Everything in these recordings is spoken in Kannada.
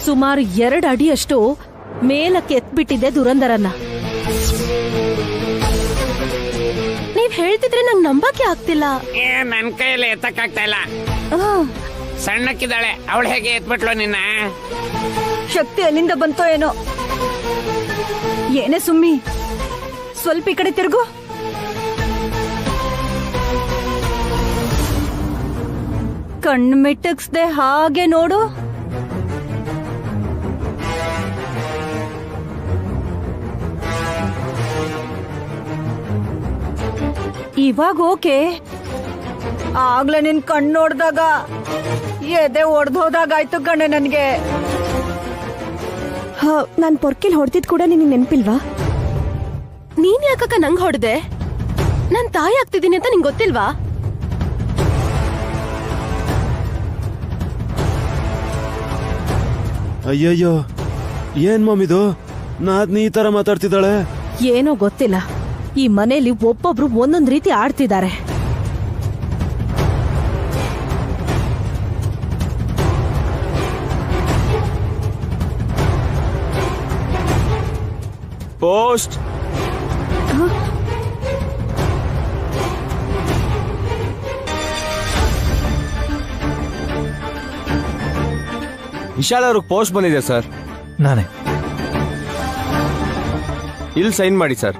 ಸುಮಾರು 2 ಅಡಿಯಷ್ಟು ಮೇಲಕ್ಕೆ ಎತ್ಬಿಟ್ಟಿದೆ ದುರಂದರನ್ನ. ನೀವ್ ಹೇಳ್ತಿದ್ರೆ ನಂಗೆ ನಂಬಕ್ಕೆ ಆಗ್ತಿಲ್ಲ. ನನ್ ಕೈಯಲ್ಲಿ ಎತ್ತಕ್ಕಾಗ್ತಾ ಇಲ್ಲ. ಸಣ್ಣಕ್ಕಿದ್ದಾಳೆ, ಅವಳು ಹೇಗೆ ಎತ್ಬಿಟ್ಲು ನಿನ್ನ? ಶಕ್ತಿ ಎಲ್ಲಿಂದ ಬಂತೋ ಏನೋ. ಏನೇ ಸುಮ್ಮಿ, ಸ್ವಲ್ಪ ಈ ಕಡೆ ತಿರುಗು. ಕಣ್ಣು ಮಿಟಕ್ಸ್ದೆ ಹಾಗೆ ನೋಡು. ಇವಾಗ ಓಕೆ. ಆಗ್ಲೇ ನಿನ್ ಕಣ್ಣು ನೋಡ್ದಾಗ ಎದೆ ಒಡ್ದೋದಾಗಾಯ್ತು ಕಣೆ ನನ್ಗೆ. ನಾನ್ ಪೊರ್ಕಿಲ್ ಹೊಡೆದಿದ್ ಕೂಡ ನಿನಗೆ ನೆನ್ಪಿಲ್ವಾ? ನೀನ್ ಯಾಕಕ್ಕ ನಂಗ್ ಹೊಡೆದೆ? ನಾನ್ ತಾಯಿ ಆಗ್ತಿದ್ದೀನಿ ಅಂತ ನಿಂಗೆ ಗೊತ್ತಿಲ್ವಾ? ಅಯ್ಯಯ್ಯೋ, ಏನ್ ಮಮ್ಮಿದು? ನಾದ್ನಿ ಈ ತರ ಮಾತಾಡ್ತಿದ್ದಾಳೆ. ಏನೋ ಗೊತ್ತಿಲ್ಲ, ಈ ಮನೇಲಿ ಒಬ್ಬೊಬ್ರು ಒಂದೊಂದ್ ರೀತಿ ಆಡ್ತಿದ್ದಾರೆ. ಪೋಸ್ಟ್. ವಿಶಾಲ್ ಅವ್ರಿಗೆ ಪೋಸ್ಟ್ ಬಂದಿದೆ ಸರ್. ನಾನೇ. ಇಲ್ಲಿ ಸೈನ್ ಮಾಡಿ ಸರ್.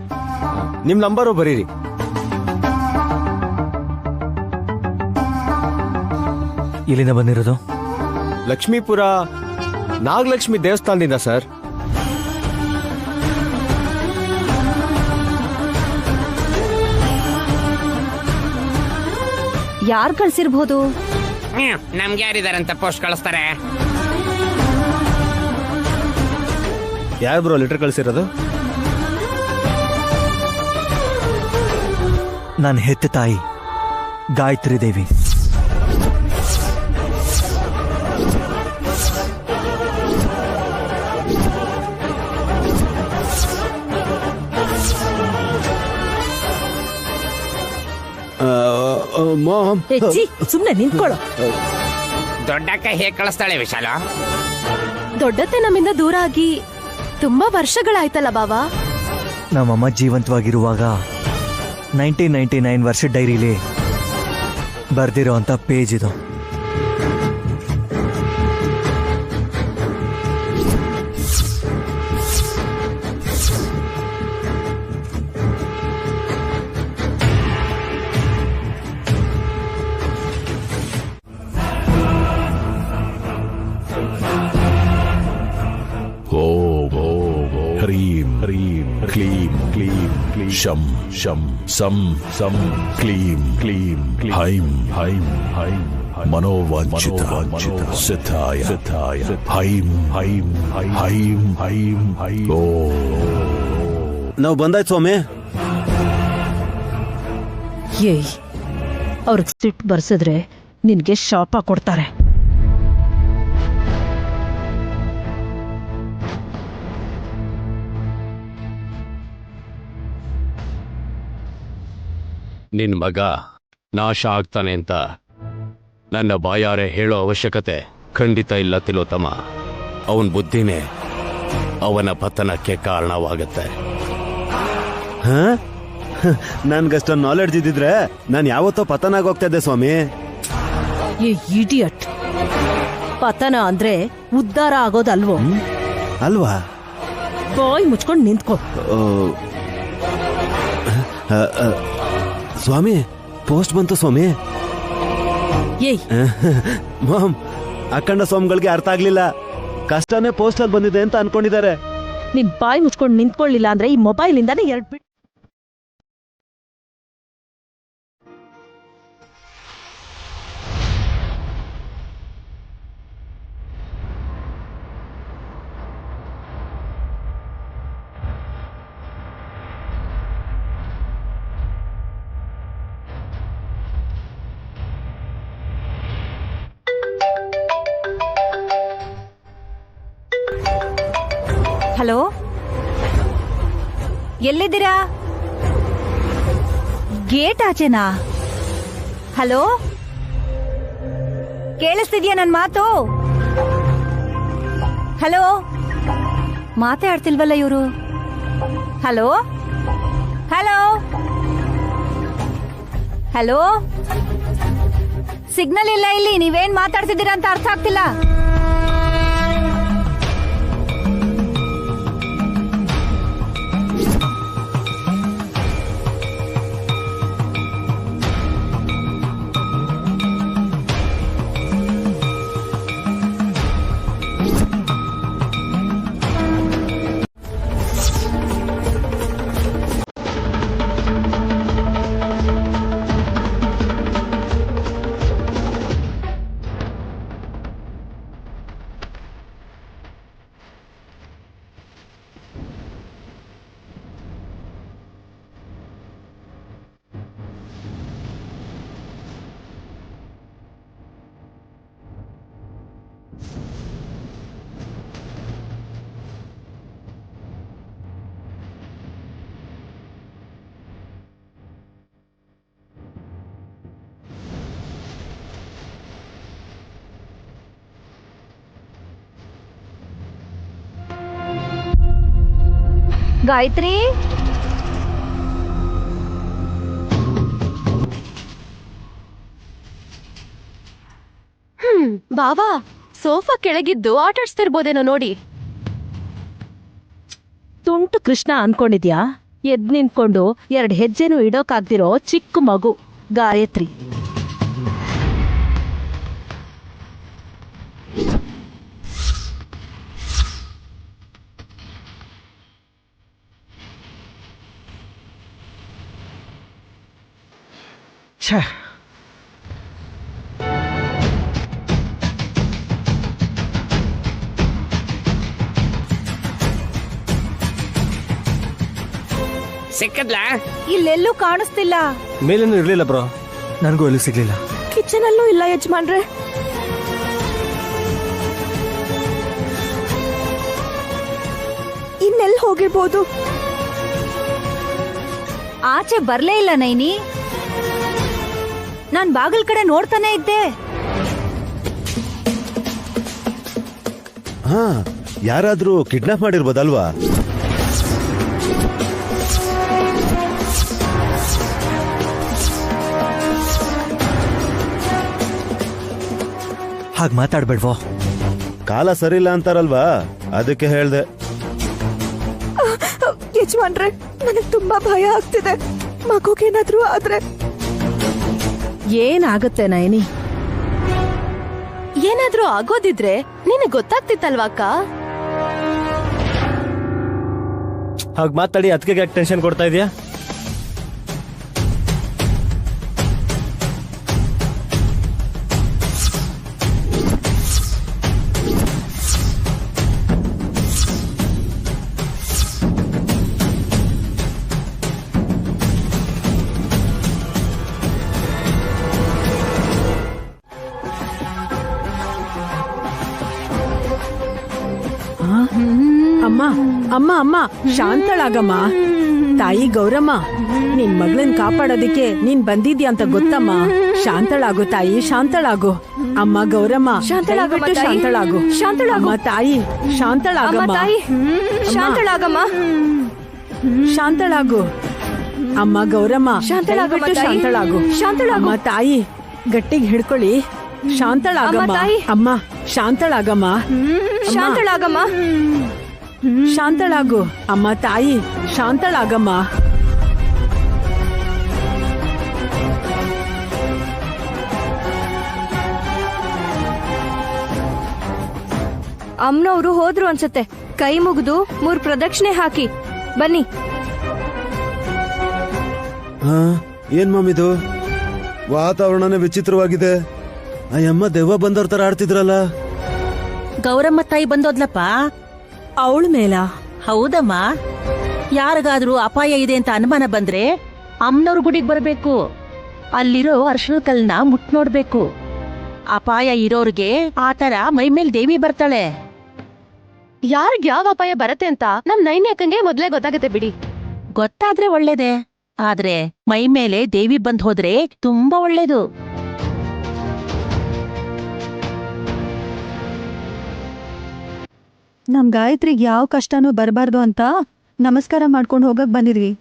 ನಿಮ್ ನಂಬರು ಬರೀರಿ. ಎಲ್ಲಿಂದ ಬಂದಿರೋದು? ಲಕ್ಷ್ಮೀಪುರ ನಾಗಲಕ್ಷ್ಮಿ ದೇವಸ್ಥಾನದಿಂದ ಸರ್. ಯಾರ್ ಕಳ್ಸಿರ್ಬೋದು? ನಮ್ಗೆ ಯಾರಿದಾರಂತ ಪೋಸ್ಟ್ ಕಳಿಸ್ತಾರೆ? ಯಾರು ಬ್ರೋ ಲೆಟರ್ ಕಳ್ಸಿರೋದು? ನಾನು ಹೆತ್ತ ತಾಯಿ ಗಾಯತ್ರಿ ದೇವಿ. ಮಾಮ್, ಸುಮ್ನೆ ನಿಂತ್ಕೊಳ್ಳೋ. ದೊಡ್ಡಕ್ಕ ಹೇಗ್ ಕಳಿಸ್ತಾಳೆ ವಿಶಾಲ? ದೊಡ್ಡತ್ತೆ ನಮ್ಮಿಂದ ದೂರ ಆಗಿ ತುಂಬಾ ವರ್ಷಗಳಾಯ್ತಲ್ಲ ಬಾವಾ. ನಮ್ಮಮ್ಮ ಜೀವಂತವಾಗಿರುವಾಗ 1999 ವರ್ಷದ ಡೈರಿಲಿ ಬರ್ದಿರೋ ಅಂತ ಪೇಜ್ ಇದು. ಹ್ರೀಂ ಹ್ರೀಂ ಕ್ಲೀಂ ಕ್ಲೀಂ ಶಂ ಶಂ ಸಂ ಸಂ ಕ್ಲೀಂ ಕ್ಲೀಂ ಹೈಂ ಹೈಂ ಹೈಂ ಮನೋವಾಂಚಿತ ಸಿದ್ಧಾಯ ಸಿದ್ಧಾಯ ಹೈಂ ಹೈಂ ಹೈಂ ಹೈಂ ಹೈಂ. ಓ, ನಾವು ಬಂದಾಯ್ತು ಸ್ವಾಮಿ. ಏಯ್, ಅವ್ರಿಗೆ ಸಿಟ್ಟು ಬರ್ಸಿದ್ರೆ ನಿನ್ಗೆ ಶಾಪ ಕೊಡ್ತಾರೆ. ನಿನ್ ಮಗ ನಾಶ ಆಗ್ತಾನೆ ಅಂತ ನನ್ನ ಬಾಯಾರೆ ಹೇಳೋ ಅವಶ್ಯಕತೆ ಖಂಡಿತ ಇಲ್ಲ ತಿಲೋತ್ತಮ. ಅವನ ಬುದ್ಧಿನೇ ಅವನ ಪತನಕ್ಕೆ ಕಾರಣವಾಗುತ್ತೆ. ನನ್ಗಷ್ಟೊಂದು ನಾಲೆಡ್ಜ್ ಇದ್ದಿದ್ರೆ ನಾನು ಯಾವತ್ತೋ ಪತನ ಆಗೋಗ್ತಾ ಇದ್ದೆ ಸ್ವಾಮಿ. ಏ ಇಡಿಯಟ್, ಪತನ ಅಂದ್ರೆ ಉದ್ಧಾರ ಆಗೋದಲ್ವೋ? ಅಲ್ವಾ? ಬಾಯ್ ಮುಚ್ಕೊಂಡು ನಿಂತ್ಕೋ. ಸ್ವಾಮಿ, ಪೋಸ್ಟ್ ಬಂತು ಸ್ವಾಮಿ. ಏಯ್ ಮಾಮ್, ಅಖಂಡ ಸ್ವಾಮಿಗಳಿಗೆ ಅರ್ಥ ಆಗ್ಲಿಲ್ಲ. ಕಷ್ಟನೇ ಪೋಸ್ಟ್ ಅಲ್ಲಿ ಬಂದಿದೆ ಅಂತ ಅನ್ಕೊಂಡಿದ್ದಾರೆ. ನಿನ್ ಬಾಯ್ ಮುಚ್ಕೊಂಡು ನಿಂತ್ಕೊಳ್ಳಿಲ್ಲ ಅಂದ್ರೆ ಈ ಮೊಬೈಲ್ ಇಂದಾನೆ 2 ಬಿಟ್. ಹಲೋ, ಎಲ್ಲಿದ್ದೀರಾ? ಗೇಟ್ ಆಚೆನಾ? ಹಲೋ, ಕೇಳಿಸ್ತಿದ್ಯಾ ನನ್ ಮಾತು? ಹಲೋ, ಮಾತೇ ಆಡ್ತಿಲ್ವಲ್ಲ ಇವರು. ಹಲೋ ಹಲೋ ಹಲೋ, ಸಿಗ್ನಲ್ ಇಲ್ಲ ಇಲ್ಲಿ. ನೀವೇನ್ ಮಾತಾಡ್ತಿದ್ದೀರಾ ಅಂತ ಅರ್ಥ ಆಗ್ತಿಲ್ಲ. ಗಾಯತ್ರಿ, ಬಾವಾ, ಸೋಫಾ ಕೆಳಗಿದ್ದು ಆಟಾಡ್ಸ್ತಿರ್ಬೋದೇನೋ ನೋಡಿ. ತುಂಟು ಕೃಷ್ಣ ಅನ್ಕೊಂಡಿದ್ಯಾ? ಎದ್ ನಿಂತ್ಕೊಂಡು 2 ಹೆಜ್ಜೆನೂ ಇಡೋಕಾಗ್ದಿರೋ ಚಿಕ್ಕ ಮಗು ಗಾಯತ್ರಿ. ಛೇ, ಸಿಕ್ಕದ್ಲಾ? ಇಲ್ಲೆಲ್ಲೂ ಕಾಣಿಸ್ತಿಲ್ಲ. ಮೇಲೇನು ಇರ್ಲಿಲ್ಲ ಬ್ರೋ. ನನಗೂ ಎಲ್ಲೂ ಸಿಗ್ಲಿಲ್ಲ. ಕಿಚನ್ ಅಲ್ಲೂ ಇಲ್ಲ ಯಜಮಾನ್ರೆ. ಇನ್ನೆಲ್ಲಿ ಹೋಗಿರ್ಬೋದು? ಆಚೆ ಬರ್ಲೇ ಇಲ್ಲ ನೈನಿ. ನಾನ್ ಬಾಗಿಲ್ ಕಡೆ ನೋಡ್ತಾನೆ ಇದ್ದೆ. ಹಾ, ಯಾರಾದ್ರೂ ಕಿಡ್ನಾಪ್ ಮಾಡಿರ್ಬೋದಲ್ವಾ? ಹಾಗೆ ಮಾತಾಡ್ಬೇಡ್ವೋ. ಕಾಲ ಸರಿಯಿಲ್ಲ ಅಂತಾರಲ್ವಾ, ಅದಕ್ಕೆ ಹೇಳ್ದೆ. ಯಜಮಾನ್ರೆ, ನನಗೆ ತುಂಬಾ ಭಯ ಆಗ್ತಿದೆ. ಮಗುಗೇನಾದ್ರೂ ಆದ್ರೆ? ಏನಾಗುತ್ತೆ ನಯನಿ? ಏನಾದ್ರೂ ಆಗೋದಿದ್ರೆ ನಿನಗ್ ಗೊತ್ತಾಗ್ತಿತ್ತಲ್ವಾ ಅಕ್ಕ? ಹಾಗೆ ಮಾತಾಡಿ ಅದಕ್ಕೆ ಯಾಕೆ ಟೆನ್ಷನ್ ಕೊಡ್ತಾ ಇದೀಯಾ? ಅಮ್ಮ ಅಮ್ಮ ಅಮ್ಮ ಶಾಂತಳಾಗಮ್ಮ. ತಾಯಿ ಗೌರಮ್ಮ, ನಿನ್ ಮಗಳನ್ ಕಾಪಾಡೋದಿಕ್ಕೆ ನೀನ್ ಬಂದಿದ್ಯಾ ಅಂತ ಗೊತ್ತಮ್ಮ. ಶಾಂತಳಾಗು ತಾಯಿ, ಶಾಂತಳಾಗು. ಅಮ್ಮ ಗೌರಮ್ಮ, ದಯವಿಟ್ಟು ಶಾಂತಳಾಗು. ಶಾಂತಳಾಗು ತಾಯಿ, ಶಾಂತಳಾಗಮ್ಮ. ಶಾಂತಳಾಗಮ್ಮ. ಶಾಂತಳಾಗು. ಅಮ್ಮ ಗೌರಮ್ಮ, ದಯವಿಟ್ಟು ಶಾಂತಳಾಗು. ಶಾಂತಳಾಗಮ್ಮ ತಾಯಿ, ಗಟ್ಟಿಗೆ ಹಿಡ್ಕೊಳ್ಳಿ. ಶಾಂತಳಾಗಮ್ಮ. ಅಮ್ಮ ಶಾಂತಳಾಗಮ್ಮ. ಶಾಂತಳಾಗಮ್ಮ. ಶಾಂತಳಾಗು. ಅಮ್ಮ ತಾಯಿ, ಶಾಂತಳಾಗಮ್ಮ. ಅಮ್ಮನವರು ಹೋದ್ರು ಅನ್ಸತ್ತೆ. ಕೈ ಮುಗಿದು 3 ಪ್ರದಕ್ಷಿಣೆ ಹಾಕಿ ಬನ್ನಿ. ಹಾ, ಏನ್ ಮಮ್ಮಿದು? ವಾತಾವರಣನೇ ವಿಚಿತ್ರವಾಗಿದೆ. ಆ ಅಮ್ಮ ದೆವ್ವ ಬಂದವ್ರ ತರ ಆಡ್ತಿದ್ರಲ್ಲ. ಗೌರಮ್ಮ ತಾಯಿ ಬಂದೋದ್ಲಪ್ಪ. ಅವಳ ಮೇಲ? ಹೌದಮ್ಮ. ಯಾರಿಗಾದ್ರೂ ಅಪಾಯ ಇದೆ ಅಂತ ಅನುಮಾನ ಬಂದ್ರೆ ಅಮ್ಮನವ್ರ ಗುಡಿಗೆ ಬರಬೇಕು. ಅಲ್ಲಿರೋ ಅರ್ಶನ ಕಲ್ಲನ್ನ ಮುಟ್ ನೋಡ್ಬೇಕು. ಅಪಾಯ ಇರೋರ್ಗೆ ಆತರ ಮೈ ಮೇಲ್ ದೇವಿ ಬರ್ತಾಳೆ. ಯಾರಿಗ್ ಯಾವ ಅಪಾಯ ಬರತ್ತೆ ಅಂತ ನಮ್ ನೈನಿ ಅಕ್ಕಂಗೆ ಮೊದ್ಲೇ ಗೊತ್ತಾಗತ್ತೆ ಬಿಡಿ. ಗೊತ್ತಾದ್ರೆ ಒಳ್ಳೇದೆ, ಆದ್ರೆ ಮೈ ಮೇಲೆ ದೇವಿ ಬಂದ್ ಹೋದ್ರೆ ತುಂಬಾ ಒಳ್ಳೇದು. ನಮ್ ಗಾಯತ್ರಿಗೆ ಯಾವ ಕಷ್ಟನೂ ಬರಬಾರ್ದು ಅಂತ ನಮಸ್ಕಾರ ಮಾಡ್ಕೊಂಡು ಹೋಗಕ್ ಬಂದಿದ್ವಿ.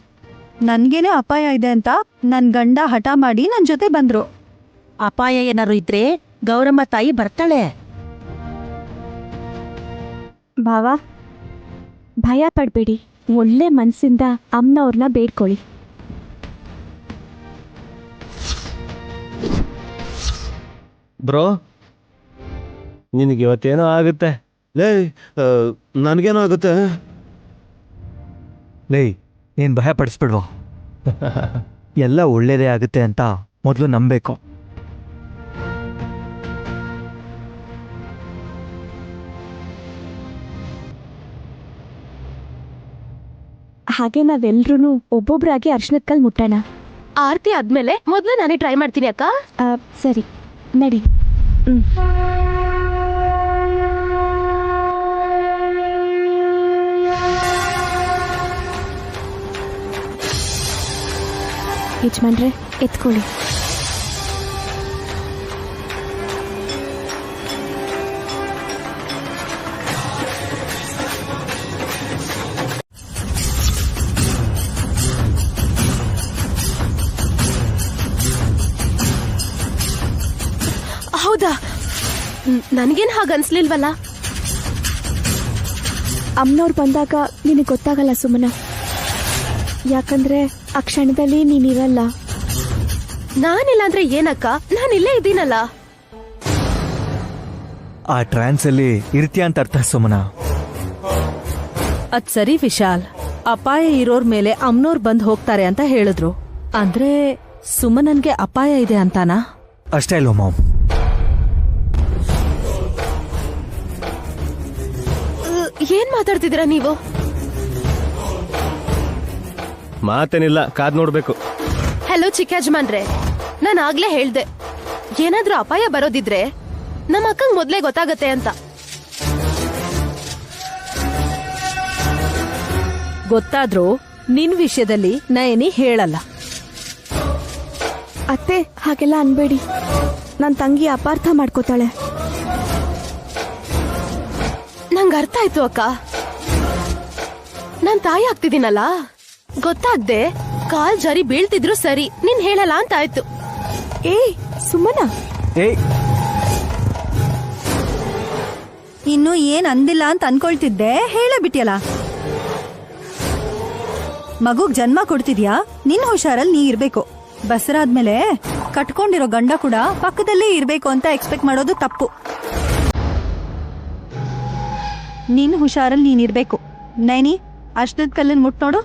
ನನ್ಗೇನೆ ಅಪಾಯ ಇದೆ ಅಂತ ನನ್ ಗಂಡ ಹಠ ಮಾಡಿ ನನ್ ಜೊತೆ ಬಂದ್ರು. ಅಪಾಯ ಏನಾರು ಇದ್ರೆ ಗೌರಮ್ಮ ತಾಯಿ ಬರ್ತಾಳೆ. ಭಾವ, ಭಯ ಪಡ್ಬೇಡಿ, ಒಳ್ಳೆ ಮನ್ಸಿಂದ ಅಮ್ಮನವ್ರನ್ನ ಬೇಡ್ಕೊಳ್ಳಿ. ಬ್ರೋ, ನಿನಗೆ ಇವತ್ತೇನೋ ಆಗುತ್ತೆ. ಲೇ ನನ್ಗೇನೋ ಆಗುತ್ತೆ. ಲೇ ನೀನ್ ಭಯ ಪಡಿಸ್ಬಿಡ್ವ. ಎಲ್ಲ ಒಳ್ಳೇದೇ ಆಗುತ್ತೆ ಅಂತ ಮೊದಲು ನಂಬೇಕು. ಹಾಗೆ ನಾವೆಲ್ರೂ ಒಬ್ಬೊಬ್ರಾಗಿ ಅರ್ಶನದ ಕಲ್ ಮುಟ್ಟೋಣ. ಆರ್ತಿ ಆದ್ಮೇಲೆ ಮೊದ್ಲು ನಾನೇ ಟ್ರೈ ಮಾಡ್ತೀನಿ ಅಕ್ಕ. ಸರಿ, ನಡಿ. ಯಜಮಾನ್ರೆ, ಎತ್ಕೊಳ್ಳಿ. ಹೌದಾ? ನನ್ಗೇನ್ ಹಾಗನ್ಸ್ಲಿಲ್ವಲ್ಲ. ಅಮ್ಮನವ್ರು ಬಂದಾಗ ನಿನಗೆ ಗೊತ್ತಾಗಲ್ಲ ಸುಮನ, ಯಾಕಂದ್ರೆ ಆ ಕ್ಷಣದಲ್ಲಿ ನೀನಿರಲ್ಲ. ನಾನಿಲ್ಲ ಅಂದ್ರೆ ಏನಕ್ಕ, ನಾನಿಲ್ಲೇ ಇದ್ದೀನಲ್ಲ. ಆ ಟ್ರಾನ್ಸ್ ಅಲ್ಲಿ ಇರ್ತೀಯ ಅಂತ ಅರ್ಥ ಸುಮನ. ಅದ್ ಸರಿ ವಿಶಾಲ್, ಅಪಾಯ ಇರೋರ್ ಮೇಲೆ ಅಮ್ನೋರ್ ಬಂದ್ ಹೋಗ್ತಾರೆ ಅಂತ ಹೇಳಿದ್ರು. ಅಂದ್ರೆ ಸುಮನನ್ಗೆ ಅಪಾಯ ಇದೆ ಅಂತಾನಾ? ಅಷ್ಟೇ ಇಲ್ವ ಮಾಮ್? ಏನ್ ಮಾತಾಡ್ತಿದ್ದೀರಾ ನೀವು? ಮಾತೇನಿಲ್ಲ, ಕಾದ್ ನೋಡ್ಬೇಕು. ಹಲೋ ಚಿಕ್ಕ ಯಜಮಾನ್ರೆ, ನಾನು ಆಗ್ಲೇ ಹೇಳ್ದೆ, ಏನಾದ್ರೂ ಅಪಾಯ ಬರೋದಿದ್ರೆ ನಮ್ಮ ಅಕ್ಕಂಗ್ ಮೊದ್ಲೇ ಗೊತ್ತಾಗತ್ತೆ ಅಂತ. ಗೊತ್ತಾದ್ರೂ ನಿನ್ ವಿಷಯದಲ್ಲಿ ನಯನಿ ಹೇಳಲ್ಲ. ಅತ್ತೆ, ಹಾಗೆಲ್ಲ ಅನ್ಬೇಡಿ, ನನ್ನ ತಂಗಿ ಅಪಾರ್ಥ ಮಾಡ್ಕೋತಾಳೆ. ನಂಗ್ ಅರ್ಥ ಆಯ್ತು ಅಕ್ಕ. ನಾನ್ ತಾಯಿ ಆಗ್ತಿದ್ದೀನಲ್ಲ, ಗೊತ್ತಾಗ್ದೆ ಕಾಲ್ ಜರಿ ಬೀಳ್ತಿದ್ರು ಸರಿ, ನೀನ್ ಹೇಳಲ್ಲ ಅಂತ ಆಯ್ತು. ಸುಮ್ಮನ, ಏಯ್, ಇನ್ನು ಏನ್ ಅಂದಿಲ್ಲ ಅಂತ ಅನ್ಕೊಳ್ತಿದ್ದೆ, ಹೇಳೇ ಬಿಟ್ಟಿಯಲ್ಲ. ಮಗುಗ್ ಜನ್ಮ ಕೊಡ್ತಿದ್ಯಾ, ನಿನ್ ಹುಷಾರಲ್ಲಿ ನೀ ಇರ್ಬೇಕು. ಬಸರಾದ್ಮೇಲೆ ಕಟ್ಕೊಂಡಿರೋ ಗಂಡ ಕೂಡ ಪಕ್ಕದಲ್ಲೇ ಇರ್ಬೇಕು ಅಂತ ಎಕ್ಸ್ಪೆಕ್ಟ್ ಮಾಡೋದು ತಪ್ಪು. ನಿನ್ ಹುಷಾರಲ್ಲಿ ನೀನಿರ್ಬೇಕು. ನೈನಿ, ಅಷ್ಟದ ಕಲ್ಲನ್ ಮುಟ್ ನೋಡು.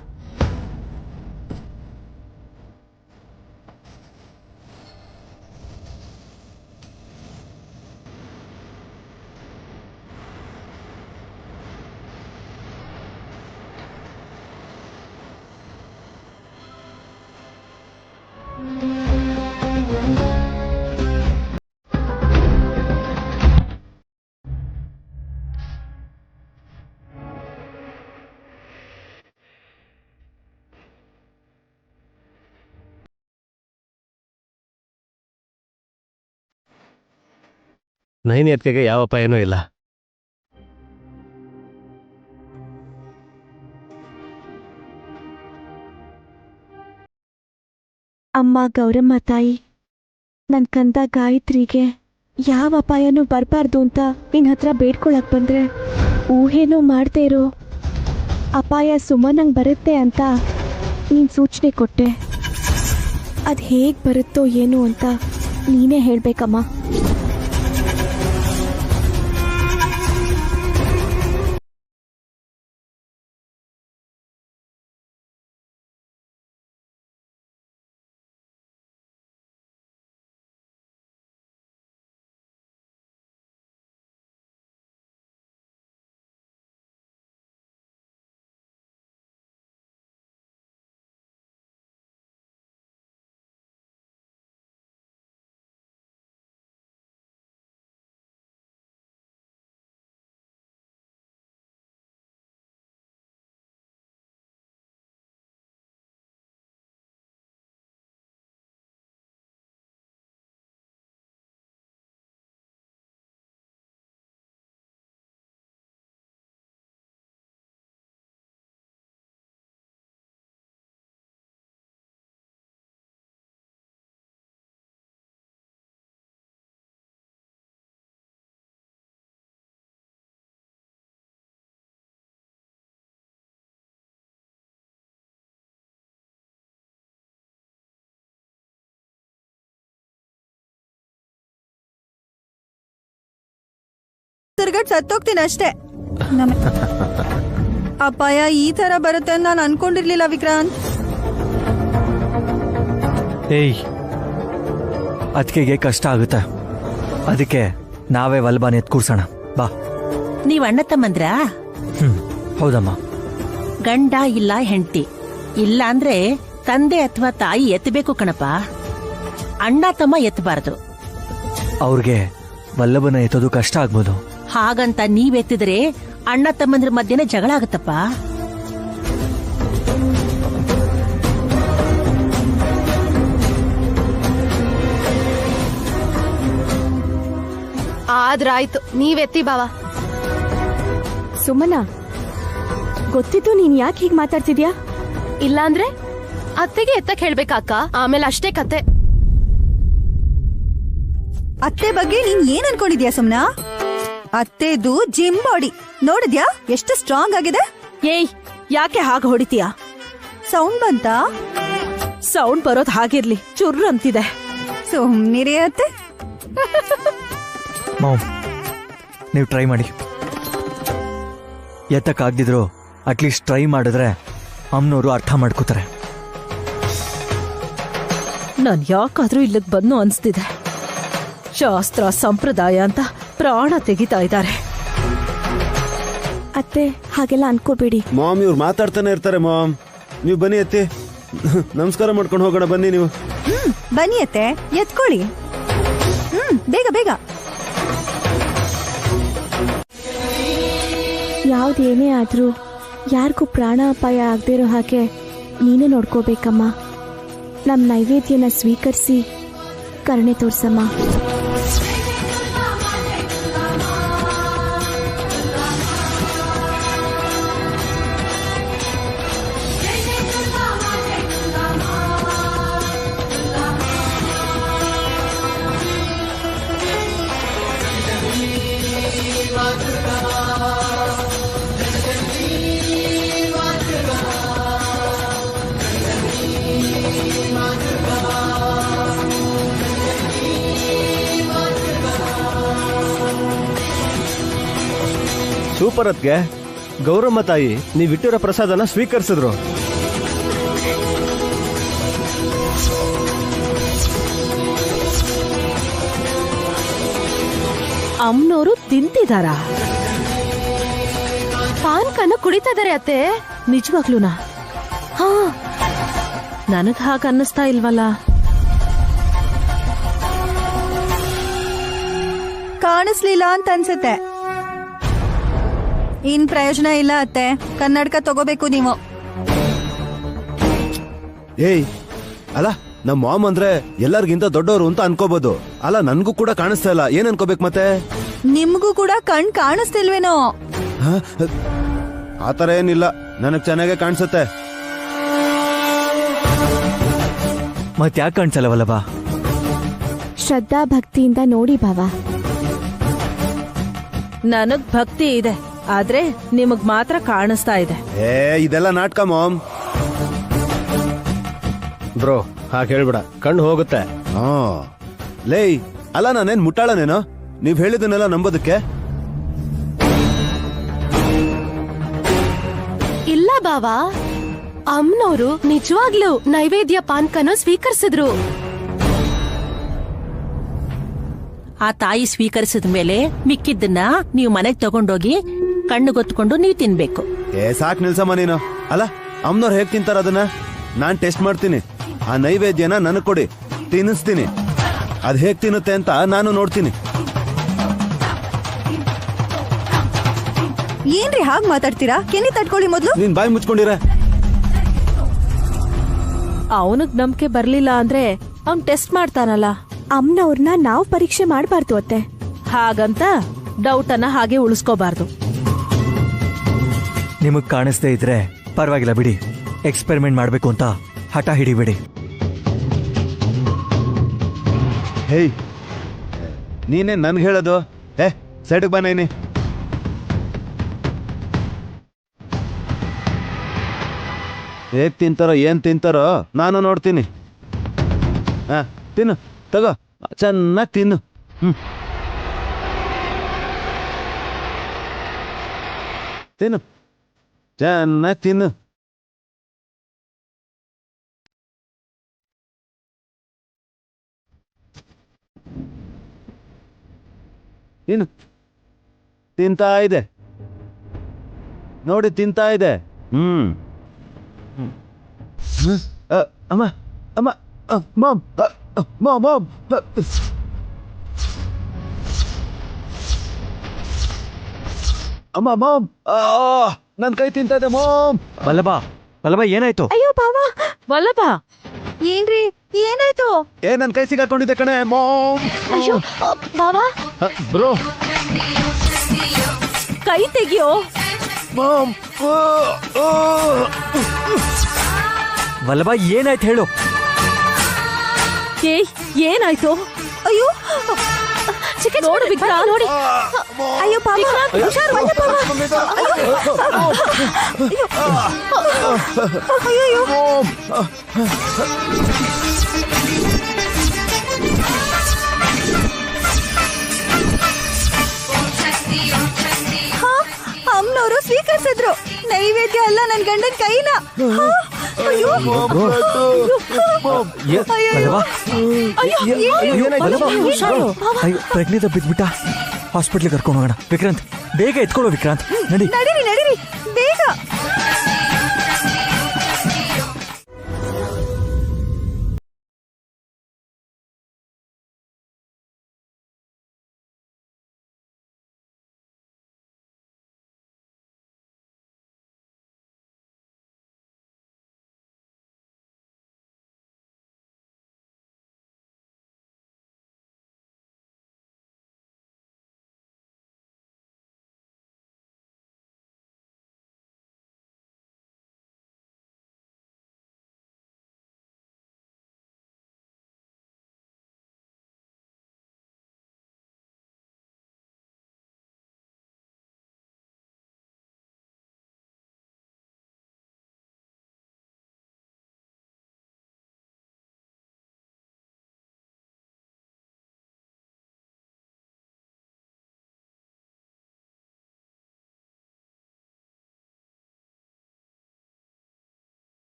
ನೈನಿ ಎತ್ಕೆಗೆ ಯಾವ ಅಪಾಯನೂ ಇಲ್ಲ. ಅಮ್ಮ ಗೌರಮ್ಮ ತಾಯಿ, ನನ್ ಕಂದ ಗಾಯತ್ರಿಗೆ ಯಾವ ಅಪಾಯನೂ ಬರಬಾರ್ದು ಅಂತ ನಿನ್ ಹತ್ರ ಬೇಡ್ಕೊಳಕ್ ಬಂದ್ರೆ, ಊಹೇನೂ ಮಾಡ್ದೇ ಇರೋ ಅಪಾಯ ಸುಮ್ಮನಂಗ್ ಬರುತ್ತೆ ಅಂತ ನೀನ್ ಸೂಚನೆ ಕೊಟ್ಟೆ. ಅದ್ ಹೇಗ್ ಬರುತ್ತೋ ಏನೋ ಅಂತ ನೀನೇ ಹೇಳ್ಬೇಕಮ್ಮ. ಎದುರುಗಡೆ ಸತ್ತೋಗ್ತೀನಿ ಅಷ್ಟೇ. ಅಪಾಯ ಈ ತರ ಬರುತ್ತೆ ಅಂತ ನಾನು ಅನ್ಕೊಂಡಿರ್ಲಿಲ್ಲ ವಿಕ್ರಾಂತ್. ಏಯ್, ಅದಕ್ಕೆಗೆ ಕಷ್ಟ ಆಗುತ್ತೆ, ಅದಕ್ಕೆ ನಾವೇ ವಲ್ಬಾನ್ ಎತ್ ಕೂರ್ಸೋಣ ಬಾ. ನೀವ್ ಅಣ್ಣ ತಮ್ಮಂದ್ರ? ಹೌದಮ್ಮ. ಗಂಡ ಇಲ್ಲ ಹೆಂಡತಿ ಇಲ್ಲ ಅಂದ್ರೆ ತಂದೆ ಅಥವಾ ತಾಯಿ ಎತ್ತಬೇಕು ಕಣಪ್ಪ. ಅಣ್ಣ ತಮ್ಮ ಎತ್ತಬಾರದು. ಅವ್ರಿಗೆ ವಲ್ಲಭನ ಎತ್ತೋದು ಕಷ್ಟ ಆಗ್ಬೋದು. ಹಾಗಂತ ನೀವ್ ಎತ್ತಿದ್ರೆ ಅಣ್ಣ ತಮ್ಮಂದ್ರ ಮಧ್ಯೆನೇ ಜಗಳ ಆಗತ್ತಪ್ಪ. ಆದ್ರಾಯ್ತು, ನೀವೆತ್ತಿ ಬಾವ. ಸುಮನ, ಗೊತ್ತಿದ್ದು ನೀನ್ ಯಾಕೆ ಹೀಗ್ ಮಾತಾಡ್ತಿದ್ಯಾ? ಇಲ್ಲಾಂದ್ರೆ ಅತ್ತೆಗೆ ಎತ್ತಕ್ ಹೇಳ್ಬೇಕಾಕ, ಆಮೇಲೆ ಅಷ್ಟೇ ಕತೆ. ಅತ್ತೆ ಬಗ್ಗೆ ನೀನ್ ಏನ್ ಅನ್ಕೊಂಡಿದ್ಯಾ ಸುಮ್ನಾ? ಅತ್ತೆದು ಜಿಮ್ ಬಾಡಿ ನೋಡಿದ್ಯಾ ಎಷ್ಟು ಸ್ಟ್ರಾಂಗ್ ಆಗಿದೆ. ಏಯ್, ಯಾಕೆ ಹಾಗೆ ಹೊಡಿತೀಯಾ? ಸೌಂಡ್ ಬಂತಾ? ಸೌಂಡ್ ಬರೋದ್ ಹಾಗಿರ್ಲಿ, ಚುರ್ರು ಅಂತಿದೆ. ಸುಮ್ನಿರಿ ಅತ್ತೆ. ಮಾವ್, ನೀವು ಟ್ರೈ ಮಾಡಿ. ಎತ್ತಕ್ಕಾಗ್ದಿದ್ರು ಅಟ್ಲೀಸ್ಟ್ ಟ್ರೈ ಮಾಡಿದ್ರೆ ಅಮ್ಮನವರು ಅರ್ಥ ಮಾಡ್ಕೋತಾರೆ. ನಾನ್ ಯಾಕಾದ್ರೂ ಇಲ್ಲಿಗೆ ಬಂದು ಅನ್ಸ್ತಿದೆ. ಶಾಸ್ತ್ರ ಸಂಪ್ರದಾಯ ಅಂತ ಪ್ರಾಣ ತೆಗಿತಾ ಇದ್ದಾರೆ. ಅತ್ತೆ, ಹಾಗೆಲ್ಲ ಅನ್ಕೋಬೇಡಿ. ಮಾಮ್, ಇವ್ರು ಮಾತಾಡ್ತಾನೆ ಇರ್ತಾರೆ. ಮಾಮ್, ನೀವು ಬನ್ನಿ ಅತ್ತಿ, ನಮಸ್ಕಾರ ಮಾಡ್ಕೊಂಡು ಹೋಗೋಣ ಬನ್ನಿ ನೀವು. ಬನ್ನಿ ಅತ್ತೆ, ಎತ್ಕೊಳ್ಳಿ. ಬೇಗ ಬೇಗ. ಯಾವ್ದೇನೇ ಆದ್ರೂ ಯಾರಿಗೂ ಪ್ರಾಣ ಅಪಾಯ ಆಗದೆ ಇರೋ ಹಾಗೆ ನೀನು ನೋಡ್ಕೋಬೇಕಮ್ಮ. ನಮ್ಮ ನೈವೇದ್ಯನ ಸ್ವೀಕರಿಸಿ ಕರುಣೆ ತೋರ್ಸಮ್ಮ. ಸೂಪರ್. ಅದ್ಗೆ ಗೌರಮ್ಮ ತಾಯಿ ನೀವಿಟ್ಟಿರೋ ಪ್ರಸಾದನ ಸ್ವೀಕರಿಸಿದ್ರು. ಅಮ್ಮನವರು ತಿಂತಿದಾರ? ಪಾನ್ಕನ್ನ ಕುಡಿತಾ ಇದಾರೆ ಅತ್ತೆ. ನಿಜವಾಗ್ಲೂನಾ? ಹಾ, ನನಗ್ ಹಾಗ ಅನ್ನಿಸ್ತಾ ಇಲ್ವಲ್ಲ. ಕಾಣಿಸ್ಲಿಲ್ಲ ಅಂತ ಅನ್ಸುತ್ತೆ. ಇನ್ ಪ್ರಯೋಜನ ಇಲ್ಲ ಅತ್ತೆ, ಕನ್ನಡಕ ತಗೋಬೇಕು ನೀವು. ಏಯ್, ಅಲ್ಲ ನಮ್ಮ ಮಾಮ್ ಅಂದ್ರೆ ಎಲ್ಲರಿಗಿಂತ ದೊಡ್ಡವರು ಅಂತ ಅನ್ಕೋಬಹುದು. ಅಲ್ಲ, ನನ್ಗೂ ಕೂಡ ಕಾಣಿಸ್ತಾ ಇಲ್ಲ, ಏನ್ ಅನ್ಕೋಬೇಕು ಮತ್ತೆ? ನಿಮ್ಗೂ ಕೂಡ ಕಣ್ ಕಾಣಿಸ್ತಿಲ್ವೇನೋ? ಆತರ ಏನಿಲ್ಲ, ನನಗ್ ಚೆನ್ನಾಗೆ ಕಾಣಿಸುತ್ತೆ. ಮತ್ ಯಾಕೆ ಕಾಣಿಸಲ್ಲ ವಲ್ಲಭ? ಶ್ರದ್ಧಾ ಭಕ್ತಿಯಿಂದ ನೋಡಿ ಬಾವ. ನನಗ್ ಭಕ್ತಿ ಇದೆ, ಆದ್ರೆ ನಿಮಗ್ ಮಾತ್ರ ಕಾಣಿಸ್ತಾ ಇದೆ. ಇದೆಲ್ಲ ನಾಟಕ ಮಾಮ್. ಬ್ರೋ, ಹಾಗೆ ಹೇಳ್ಬಿಡ, ಕಣ್ಣು ಹೋಗುತ್ತೆ. ಲೇ, ಅಲ್ಲ ನಾನೇನ್ ಮುಟ್ಟಾಳನೇನೋ ನೀವ್ ಹೇಳಿದನ್ನೆಲ್ಲ ನಂಬೋದಕ್ಕೆ? ಇಲ್ಲ ಬಾವ, ಅಮ್ಮನವರು ನಿಜವಾಗ್ಲೂ ನೈವೇದ್ಯ ಪಾನ್ಕನ್ನು ಸ್ವೀಕರಿಸಿದ್ರು. ಆ ತಾಯಿ ಸ್ವೀಕರಿಸಿದ ಮೇಲೆ ಮಿಕ್ಕಿದ್ದನ್ನ ನೀವು ಮನೆಗ್ ತಗೊಂಡೋಗಿ ಕಣ್ಣು ಗೊತ್ಕೊಂಡು ನೀವು ತಿನ್ಬೇಕು. ಸಾಕ್ ನಿಲ್ಸಮ್ಮ ನೀನು. ಅಲ್ಲ, ಅಮ್ಮನವ್ರು ಹೇಗ್ ತಿಂತಾರ ಅದನ್ನ ನಾನ್ ಟೆಸ್ಟ್ ಮಾಡ್ತೀನಿ. ಆ ನೈವೇದ್ಯನ ನನಗ್ ಕೊಡಿ, ತಿನ್ನಿಸ್ತೀನಿ. ಅದ್ ಹೇಗ್ ತಿನ್ನುತ್ತೆ ಅಂತ ನಾನು ನೋಡ್ತೀನಿ. ಏನ್ರಿ ಹಾಗ್ ಮಾತಾಡ್ತೀರಾ? ಕೆನಿ ತಟ್ಕೊಳ್ಳಿ ಮೊದ್ಲು. ನೀನ್ ಬಾಯಿ ಮುಚ್ಕೊಂಡಿರ. ಅವನಿಗ್ ನಂಬಿಕೆ ಬರ್ಲಿಲ್ಲ ಅಂದ್ರೆ ಅವ್ನ್ ಟೆಸ್ಟ್ ಮಾಡ್ತಾನಲ್ಲ. ಅಮ್ಮನವ್ರನ್ನ ನಾವು ಪರೀಕ್ಷೆ ಮಾಡಬಾರ್ದು ಅತ್ತೆ. ಹಾಗಂತ ಡೌಟ್ ಅನ್ನ ಹಾಗೆ ಉಳಿಸ್ಕೋಬಾರ್ದು. ನಿಮಗ್ ಕಾಣಿಸ್ದೇ ಇದ್ರೆ ಪರವಾಗಿಲ್ಲ ಬಿಡಿ, ಎಕ್ಸ್ಪೆರಿಮೆಂಟ್ ಮಾಡ್ಬೇಕು ಅಂತ ಹಠ ಹಿಡಿಬೇಡಿ. ಹೇಯ್, ನೀನೇ ನನ್ಗೆ ಹೇಳೋದು? ಸೈಡ್ಗೆ ಬಾ ನೀನಿ. ಹೇಗ್ ತಿಂತಾರೋ ಏನ್ ತಿಂತಾರೋ ನಾನು ನೋಡ್ತೀನಿ. ತಿನ್ನು, ತಗೋ, ಚೆನ್ನಾಗಿ ತಿನ್ನು. ತಿನ್ನು ಚೆನ್ನಾಗಿ ತಿನ್ನು. ತಿನ್ನು. ತಿಂತಾ ಇದೆ ನೋಡಿ, ತಿಂತಾ ಇದೆ. ಅಮ್ಮ ಅಮ್ಮ ಮಾಮ್ ಮಾಮ್ ಮಾಮ್ ಅಮ್ಮ ಮಾಮ್ ನನ್ ಕೈ ತಿಂತಾ ಇದೆ ಮಾಮ್. ವಲ್ಲಭ ವಲ್ಲಭ ಏನಾಯ್ತು? ಅಯ್ಯೋ ಬಾವಾ, ವಲ್ಲಭ ಏನ್ರಿ ಏನಾಯ್ತು? ನನ್ ಕೈ ಸಿಗಾಕೊಂಡಿದೆ ಕಣೆ ಮಾಮ್. ಅಯ್ಯೋ ಬಾವಾ, ಬ್ರೋ ಕೈ ತೆಗಿಯೋ. ಮಾಮ್. ವಲ್ಲಭ ಏನಾಯ್ತು ಹೇಳು? ಏಯ್ ಏನಾಯ್ತು? ಅಯ್ಯೋ ನೋಡು ವಿಕ್ರಾಂತ್, ನೋಡಿ. ಅಯ್ಯೋ ಬಾವಾ, ಹುಷಾರು ಒಳ್ಳೆ ಬಾವಾ. ಅಯ್ಯೋ ಅಮ್ಮನವರು ಸ್ವೀಕರಿಸಿದ್ರು ನೈವೇದ್ಯ ಅಲ್ಲ ನನ್ ಗಂಡನ ಕೈನ. ಅಯ್ಯೋ ಪ್ರಜ್ಞೆದ ಬಿದ್ಬಿಟ್ಟ. ಹಾಸ್ಪಿಟ್ಲಿಗೆ ಕರ್ಕೊಂಡು ಹೋಗೋಣ. ವಿಕ್ರಾಂತ್ ಬೇಗ ಎತ್ಕೊಳ್ಳೋ. ವಿಕ್ರಾಂತ್ ನಡಿ. ನಡೀರಿ ನಡೀರಿ ಬೇಗ.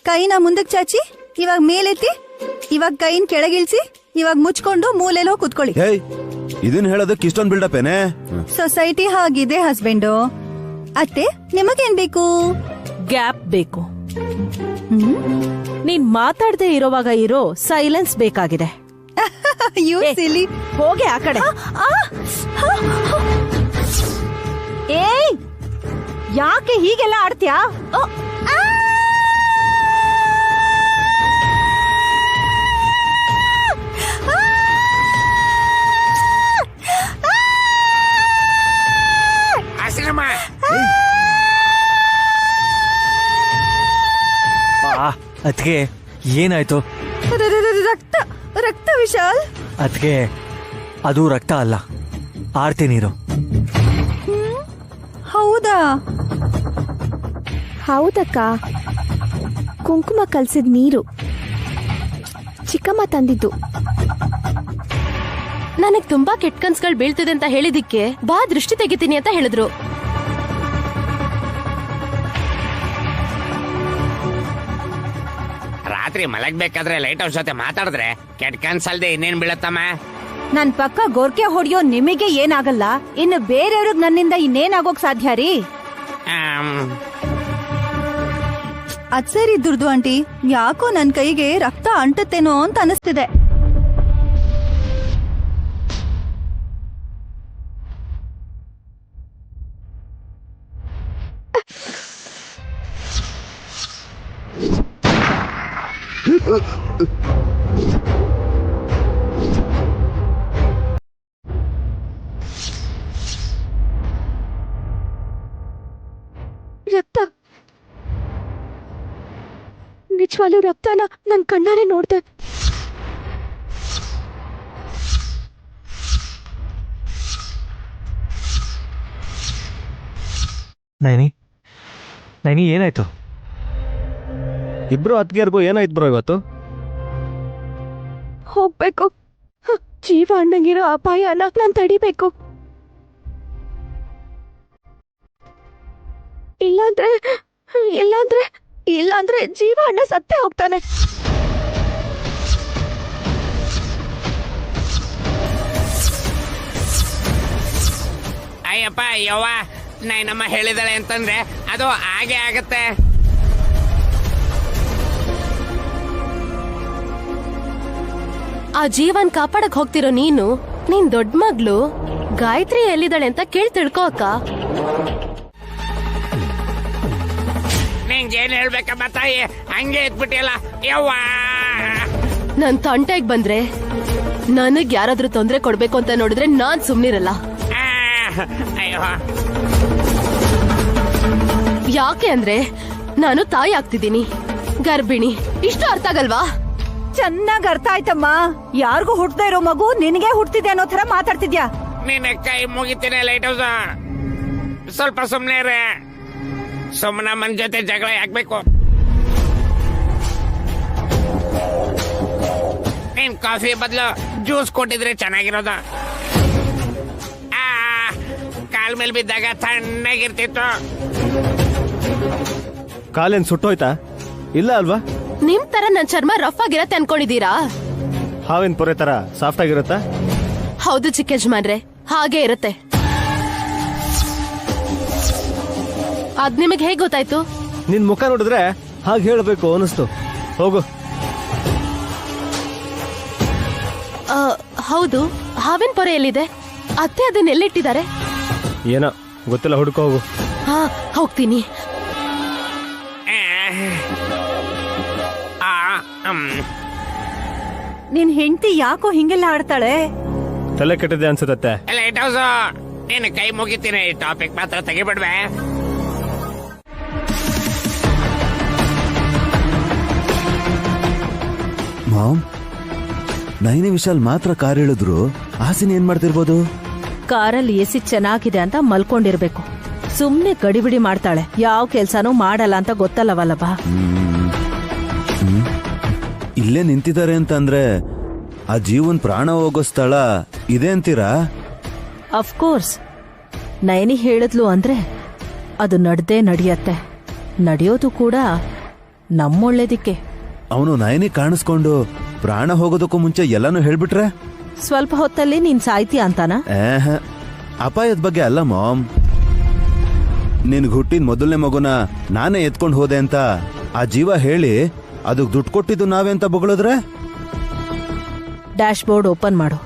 ಕೈನ ಮುಂದಕ್ಕೆ ಚಾಚಿ, ಇವಾಗ ಮೇಲೆತ್ತಿ, ಇವಾಗ ಕೈನ ಕೆಳಗಿಳಿಸಿ, ಇವಾಗ ಮುಚ್ಕೊಂಡು ಮೂಲೆಲ್ಲೋ ಕುತ್ಕೊಳ್ಳಿ. ಇದನ್ನ ಹೇಳೋದಕ್ಕೆ ಇಷ್ಟೊಂದು ಬಿಲ್ಡಪ್ ಏನೇ? ಸೊಸೈಟಿ ಹಾಗಿದೆ ಹಸ್ಬೆಂಡು. ಅತ್ತೆ ನಿಮಗೇನ್ ಬೇಕು? ಗ್ಯಾಪ್ ಬೇಕು. ನೀನ್ ಮಾತಾಡದೆ ಇರೋವಾಗ ಇರೋ ಸೈಲೆನ್ಸ್ ಬೇಕಾಗಿದೆ. ಯು ಸಿಲಿ, ಹೋಗಿ ಆ ಕಡೆ. ಏಯ್ ಯಾಕೆ ಹೀಗೆಲ್ಲ ಆಡ್ತೀಯಾ? ಆಶ್ರಮ ಅದ್ಕೆ ಏನಾಯ್ತು? ರಕ್ತ ರಕ್ತ ವಿಶಾಲ್. ಅದ್ಕೆ ಅದು ರಕ್ತ ಅಲ್ಲ, ಆರ್ತಿ ನೀರು. ಹೌದಾ? ಹೌದಕ್ಕ, ಕುಂಕುಮ ಕಲ್ಸಿದ ನೀರು ಚಿಕ್ಕಮ್ಮ ತಂದಿದ್ದು. ನನಗ್ ತುಂಬಾ ಕೆಟ್ಟ ಕನ್ಸ್ಗಳು ಬೀಳ್ತಿದೆ ಅಂತ ಹೇಳಿದಿಕ್ಕೆ ಬಾ ದೃಷ್ಟಿ ತೆಗಿತೀನಿ ಅಂತ ಹೇಳಿದ್ರು. ರಾತ್ರಿ ಮಲಗ್ಬೇಕಾದ್ರೆ ಲೈಟ್ ಹೌಸ್ ಜೊತೆ ಮಾತಾಡಿದ್ರೆ ಕೆಟ್ಟ ಕನ್ಸಲ್ದೆ ಇನ್ನೇನ್ ಬೀಳತ್ತಮ್ಮ? ನನ್ ಪಕ್ಕ ಗೋರ್ಕೆ ಹೊಡಿಯೋ ನಿಮಗೆ ಏನಾಗಲ್ಲ, ಇನ್ನು ಬೇರೆಯವ್ರಿಗೆ ನನ್ನಿಂದ ಇನ್ನೇನಾಗೋಕ್ ಸಾಧ್ಯ ರೀ? ಅದ್ ಸರಿ ದುರ್ದು ಆಂಟಿ, ಯಾಕೋ ನನ್ ಕೈಗೆ ರಕ್ತ ಅಂಟುತ್ತೇನೋ ಅಂತ ಅನಿಸ್ತಿದೆ. ರಕ್ತ, ನಿಜವಾಗ್ಲೂ ರಕ್ತನ ನನ್ ಕಣ್ಣಾರೆ ನೋಡ್ದೆ. ನೈನಿ ನೈನಿ ಏನಾಯ್ತು? ಇಬ್ರು ಅತ್ತಿಗೆರ್ಗೂ ಏನಾಯ್ತು ಬ್ರೋ ಇವತ್ತು? ಹೋಗ್ಬೇಕು. ಜೀವ ಅಣ್ಣಂಗಿರೋ ಅಪಾಯನ ನಾನ್ ತಡಿಬೇಕು. ಇಲ್ಲಾಂದ್ರೆ ಜೀವ ಅಣ್ಣ ಸತ್ತೇ ಹೋಗ್ತಾನೆ. ಅಯ್ಯಪ್ಪ ಯವ್ವ, ನೈನಮ್ಮ ಹೇಳಿದಾಳೆ ಅಂತಂದ್ರೆ ಅದು ಹಾಗೆ ಆಗತ್ತೆ. ಆ ಜೀವನ್ ಕಾಪಾಡಕ್ ಹೋಗ್ತಿರೋ ನೀನ್ ದೊಡ್ಡ ಮಗ್ಳು ಗಾಯತ್ರಿ ಎಲ್ಲಿದ್ದಾಳೆ ಅಂತ ಕೇಳಿ ತಿಳ್ಕೋ ಅಕ್ಕ. ನಿಂಗೇನ್ ಹೇಳ್ಬೇಕಮ್ಮ ತಾಯಿ, ಹಂಗೆ ಎತ್ಬಿಟ್ಟಿಯಲ್ಲ ಯವ್ವ. ನನ್ ತಂಟೆಗ್ ಬಂದ್ರೆ ನನಗ್ ಯಾರಾದ್ರೂ ತೊಂದ್ರೆ ಕೊಡ್ಬೇಕು ಅಂತ ನೋಡಿದ್ರೆ ನಾನ್ ಸುಮ್ನಿರಲ್ಲ. ಅಯ್ಯೋ, ಯಾಕೆ ಅಂದ್ರೆ ನಾನು ತಾಯಿ ಆಗ್ತಿದ್ದೀನಿ, ಗರ್ಭಿಣಿ. ಇಷ್ಟು ಅರ್ಥ ಆಗಲ್ವಾ? ಚೆನ್ನಾಗ್ ಅರ್ಥ ಆಯ್ತಮ್ಮ. ಯಾರಿಗೂ ಹುಟ್ಟದೇ ಇರೋ ಮಗು ನಿನಗೆ ಹುಟ್ಟಿದೆ ಅನ್ನೋ ತರ ಮಾತಾಡ್ತಿದ್ಯಾ. ನಿನ್ನ ಕೈ ಮುಗಿತೀನಿ ಲೈಟ್ ಹೌಸ್. ಸ್ವಲ್ಪ ಸುಮ್ನೆ ಇರೇ. ಸುಮ್ಮನ ಮನ್ ಜೊತೆ ಜಗಳ ಯಾಕಬೇಕು? ನೀನ್ ಕಾಫಿ ಬದಲು ಜ್ಯೂಸ್ ಕೊಟ್ಟಿದ್ರೆ ಚೆನ್ನಾಗಿರೋದು. ಕಾಲ್ ಮೇಲೆ ಬಿದ್ದಾಗ ತಣ್ಣಗಿರ್ತಿತ್ತು. ಕಾಲೇನ್ ಸುಟ್ಟೋಯ್ತಾ? ಇಲ್ಲ ಅಲ್ವಾ? ನಿಮ್ ತರ ನನ್ ಚರ್ಮ ರಫ್ ಆಗಿರತ್ತೆ ಅನ್ಕೊಂಡಿದೀರಾ? ಹಾವಿನ ಪೊರೆ ತರ ಸಾಫ್ಟ್ ಆಗಿರುತ್ತಾ? ಹೌದು ಚಿಕ್ಕ ಯಜಮಾನ್ರೆ, ಹಾಗೆ ಇರುತ್ತೆ. ಅದ್ ನಿಮಗ್ ಹೇಗ್ ಗೊತ್ತಾಯ್ತು? ನಿನ್ ಮುಖ ನೋಡಿದ್ರೆ ಹಾಗೆ ಹೇಳ್ಬೇಕು ಅನಿಸ್ತು. ಹೋಗು. ಹೌದು, ಹಾವಿನ ಪೊರೆ ಎಲ್ಲಿದೆ? ಅತ್ತೆ ಅದನ್ನ ಎಲ್ಲಿಟ್ಟಿದ್ದಾರೆ? ಏನೋ ಗೊತ್ತಿಲ್ಲ, ಹುಡ್ಕೋ ಹೋಗು. ಹಾ, ಹೋಗ್ತೀನಿ. ನಿನ್ ಹೆಂಡತಿ ಯಾಕೋ ಹಿಂಗೆಲ್ಲ ಆಡ್ತಾಳೆ? ತಲೆ ಕೆಟ್ಟಿದೆ ಅನ್ಸುತ್ತೆ. ಲೈಟ್ ಹೌಸ್, ನೀನು ಕೈ ಮುಗಿತೀನಿ. ಟಾಪಿಕ್ ಮಾತ್ರ ತೆಗಿಬಿಡ್ವೆ. ಮಾಮ್, ನೈನಿ ವಿಶಾಲ್ ಮಾತ್ರ ಕಾರ್ ಹೇಳಿದ್ರು. ಹಾಸಿನಿ ಏನ್ ಮಾಡ್ತಿರ್ಬೋದು? ಕಾರಲ್ಲಿ ಎಸಿ ಚೆನ್ನಾಗಿದೆ ಅಂತ ಮಲ್ಕೊಂಡಿರ್ಬೇಕು. ಸುಮ್ನೆ ಗಡಿಬಿಡಿ ಮಾಡ್ತಾಳೆ. ಯಾವ ಕೆಲ್ಸಾನೂ ಮಾಡಲ್ಲ ಅಂತ ಗೊತ್ತಲ್ಲವಲ್ಲಭ. ಇಲ್ಲೇ ನಿಂತಿದ್ದಾರೆ ಅಂತ ಅಂದ್ರೆ ಆ ಜೀವನ್ ಪ್ರಾಣ ಹೋಗೋ ಸ್ಥಳ ಇದೆ ಅಂತೀರಾ? ಅಫ್ಕೋರ್ಸ್, ನೈನಿ ಹೇಳಿದ್ಲು ಅಂದ್ರೆ ಅದು ನಡ್ದೇ ನಡೆಯತ್ತೆ. ನಡೆಯೋದು ಕೂಡ ನಮ್ಮೊಳ್ಳೇದಿಕ್ಕೆ. ಅವನು ನೈನಿ ಕಾಣಿಸ್ಕೊಂಡು ಪ್ರಾಣ ಹೋಗೋದಕ್ಕೂ ಮುಂಚೆ ಎಲ್ಲಾನು ಹೇಳ್ಬಿಟ್ರೆ ಸ್ವಲ್ಪ ಹೊತ್ತಲ್ಲಿ ನೀನ್ ಸಾಯ್ತೀಯ ಅಂತಾನ? ಅಪಾಯದ ಬಗ್ಗೆ ಅಲ್ಲ ಮಾಮ್. ನಿನ್ಗೆ ಹುಟ್ಟಿದ ಮೊದಲನೇ ಮಗುನ ನಾನೇ ಎತ್ಕೊಂಡು ಹೋದೆ ಅಂತ ಆ ಜೀವ ಹೇಳಿ ಅದಕ್ಕೆ ದುಡ್ಡು ಕೊಟ್ಟಿದ್ದು ನಾವೇ ಅಂತ ಬೊಗಳಿದ್ರೆ? ಡ್ಯಾಶ್ ಬೋರ್ಡ್ ಓಪನ್ ಮಾಡು.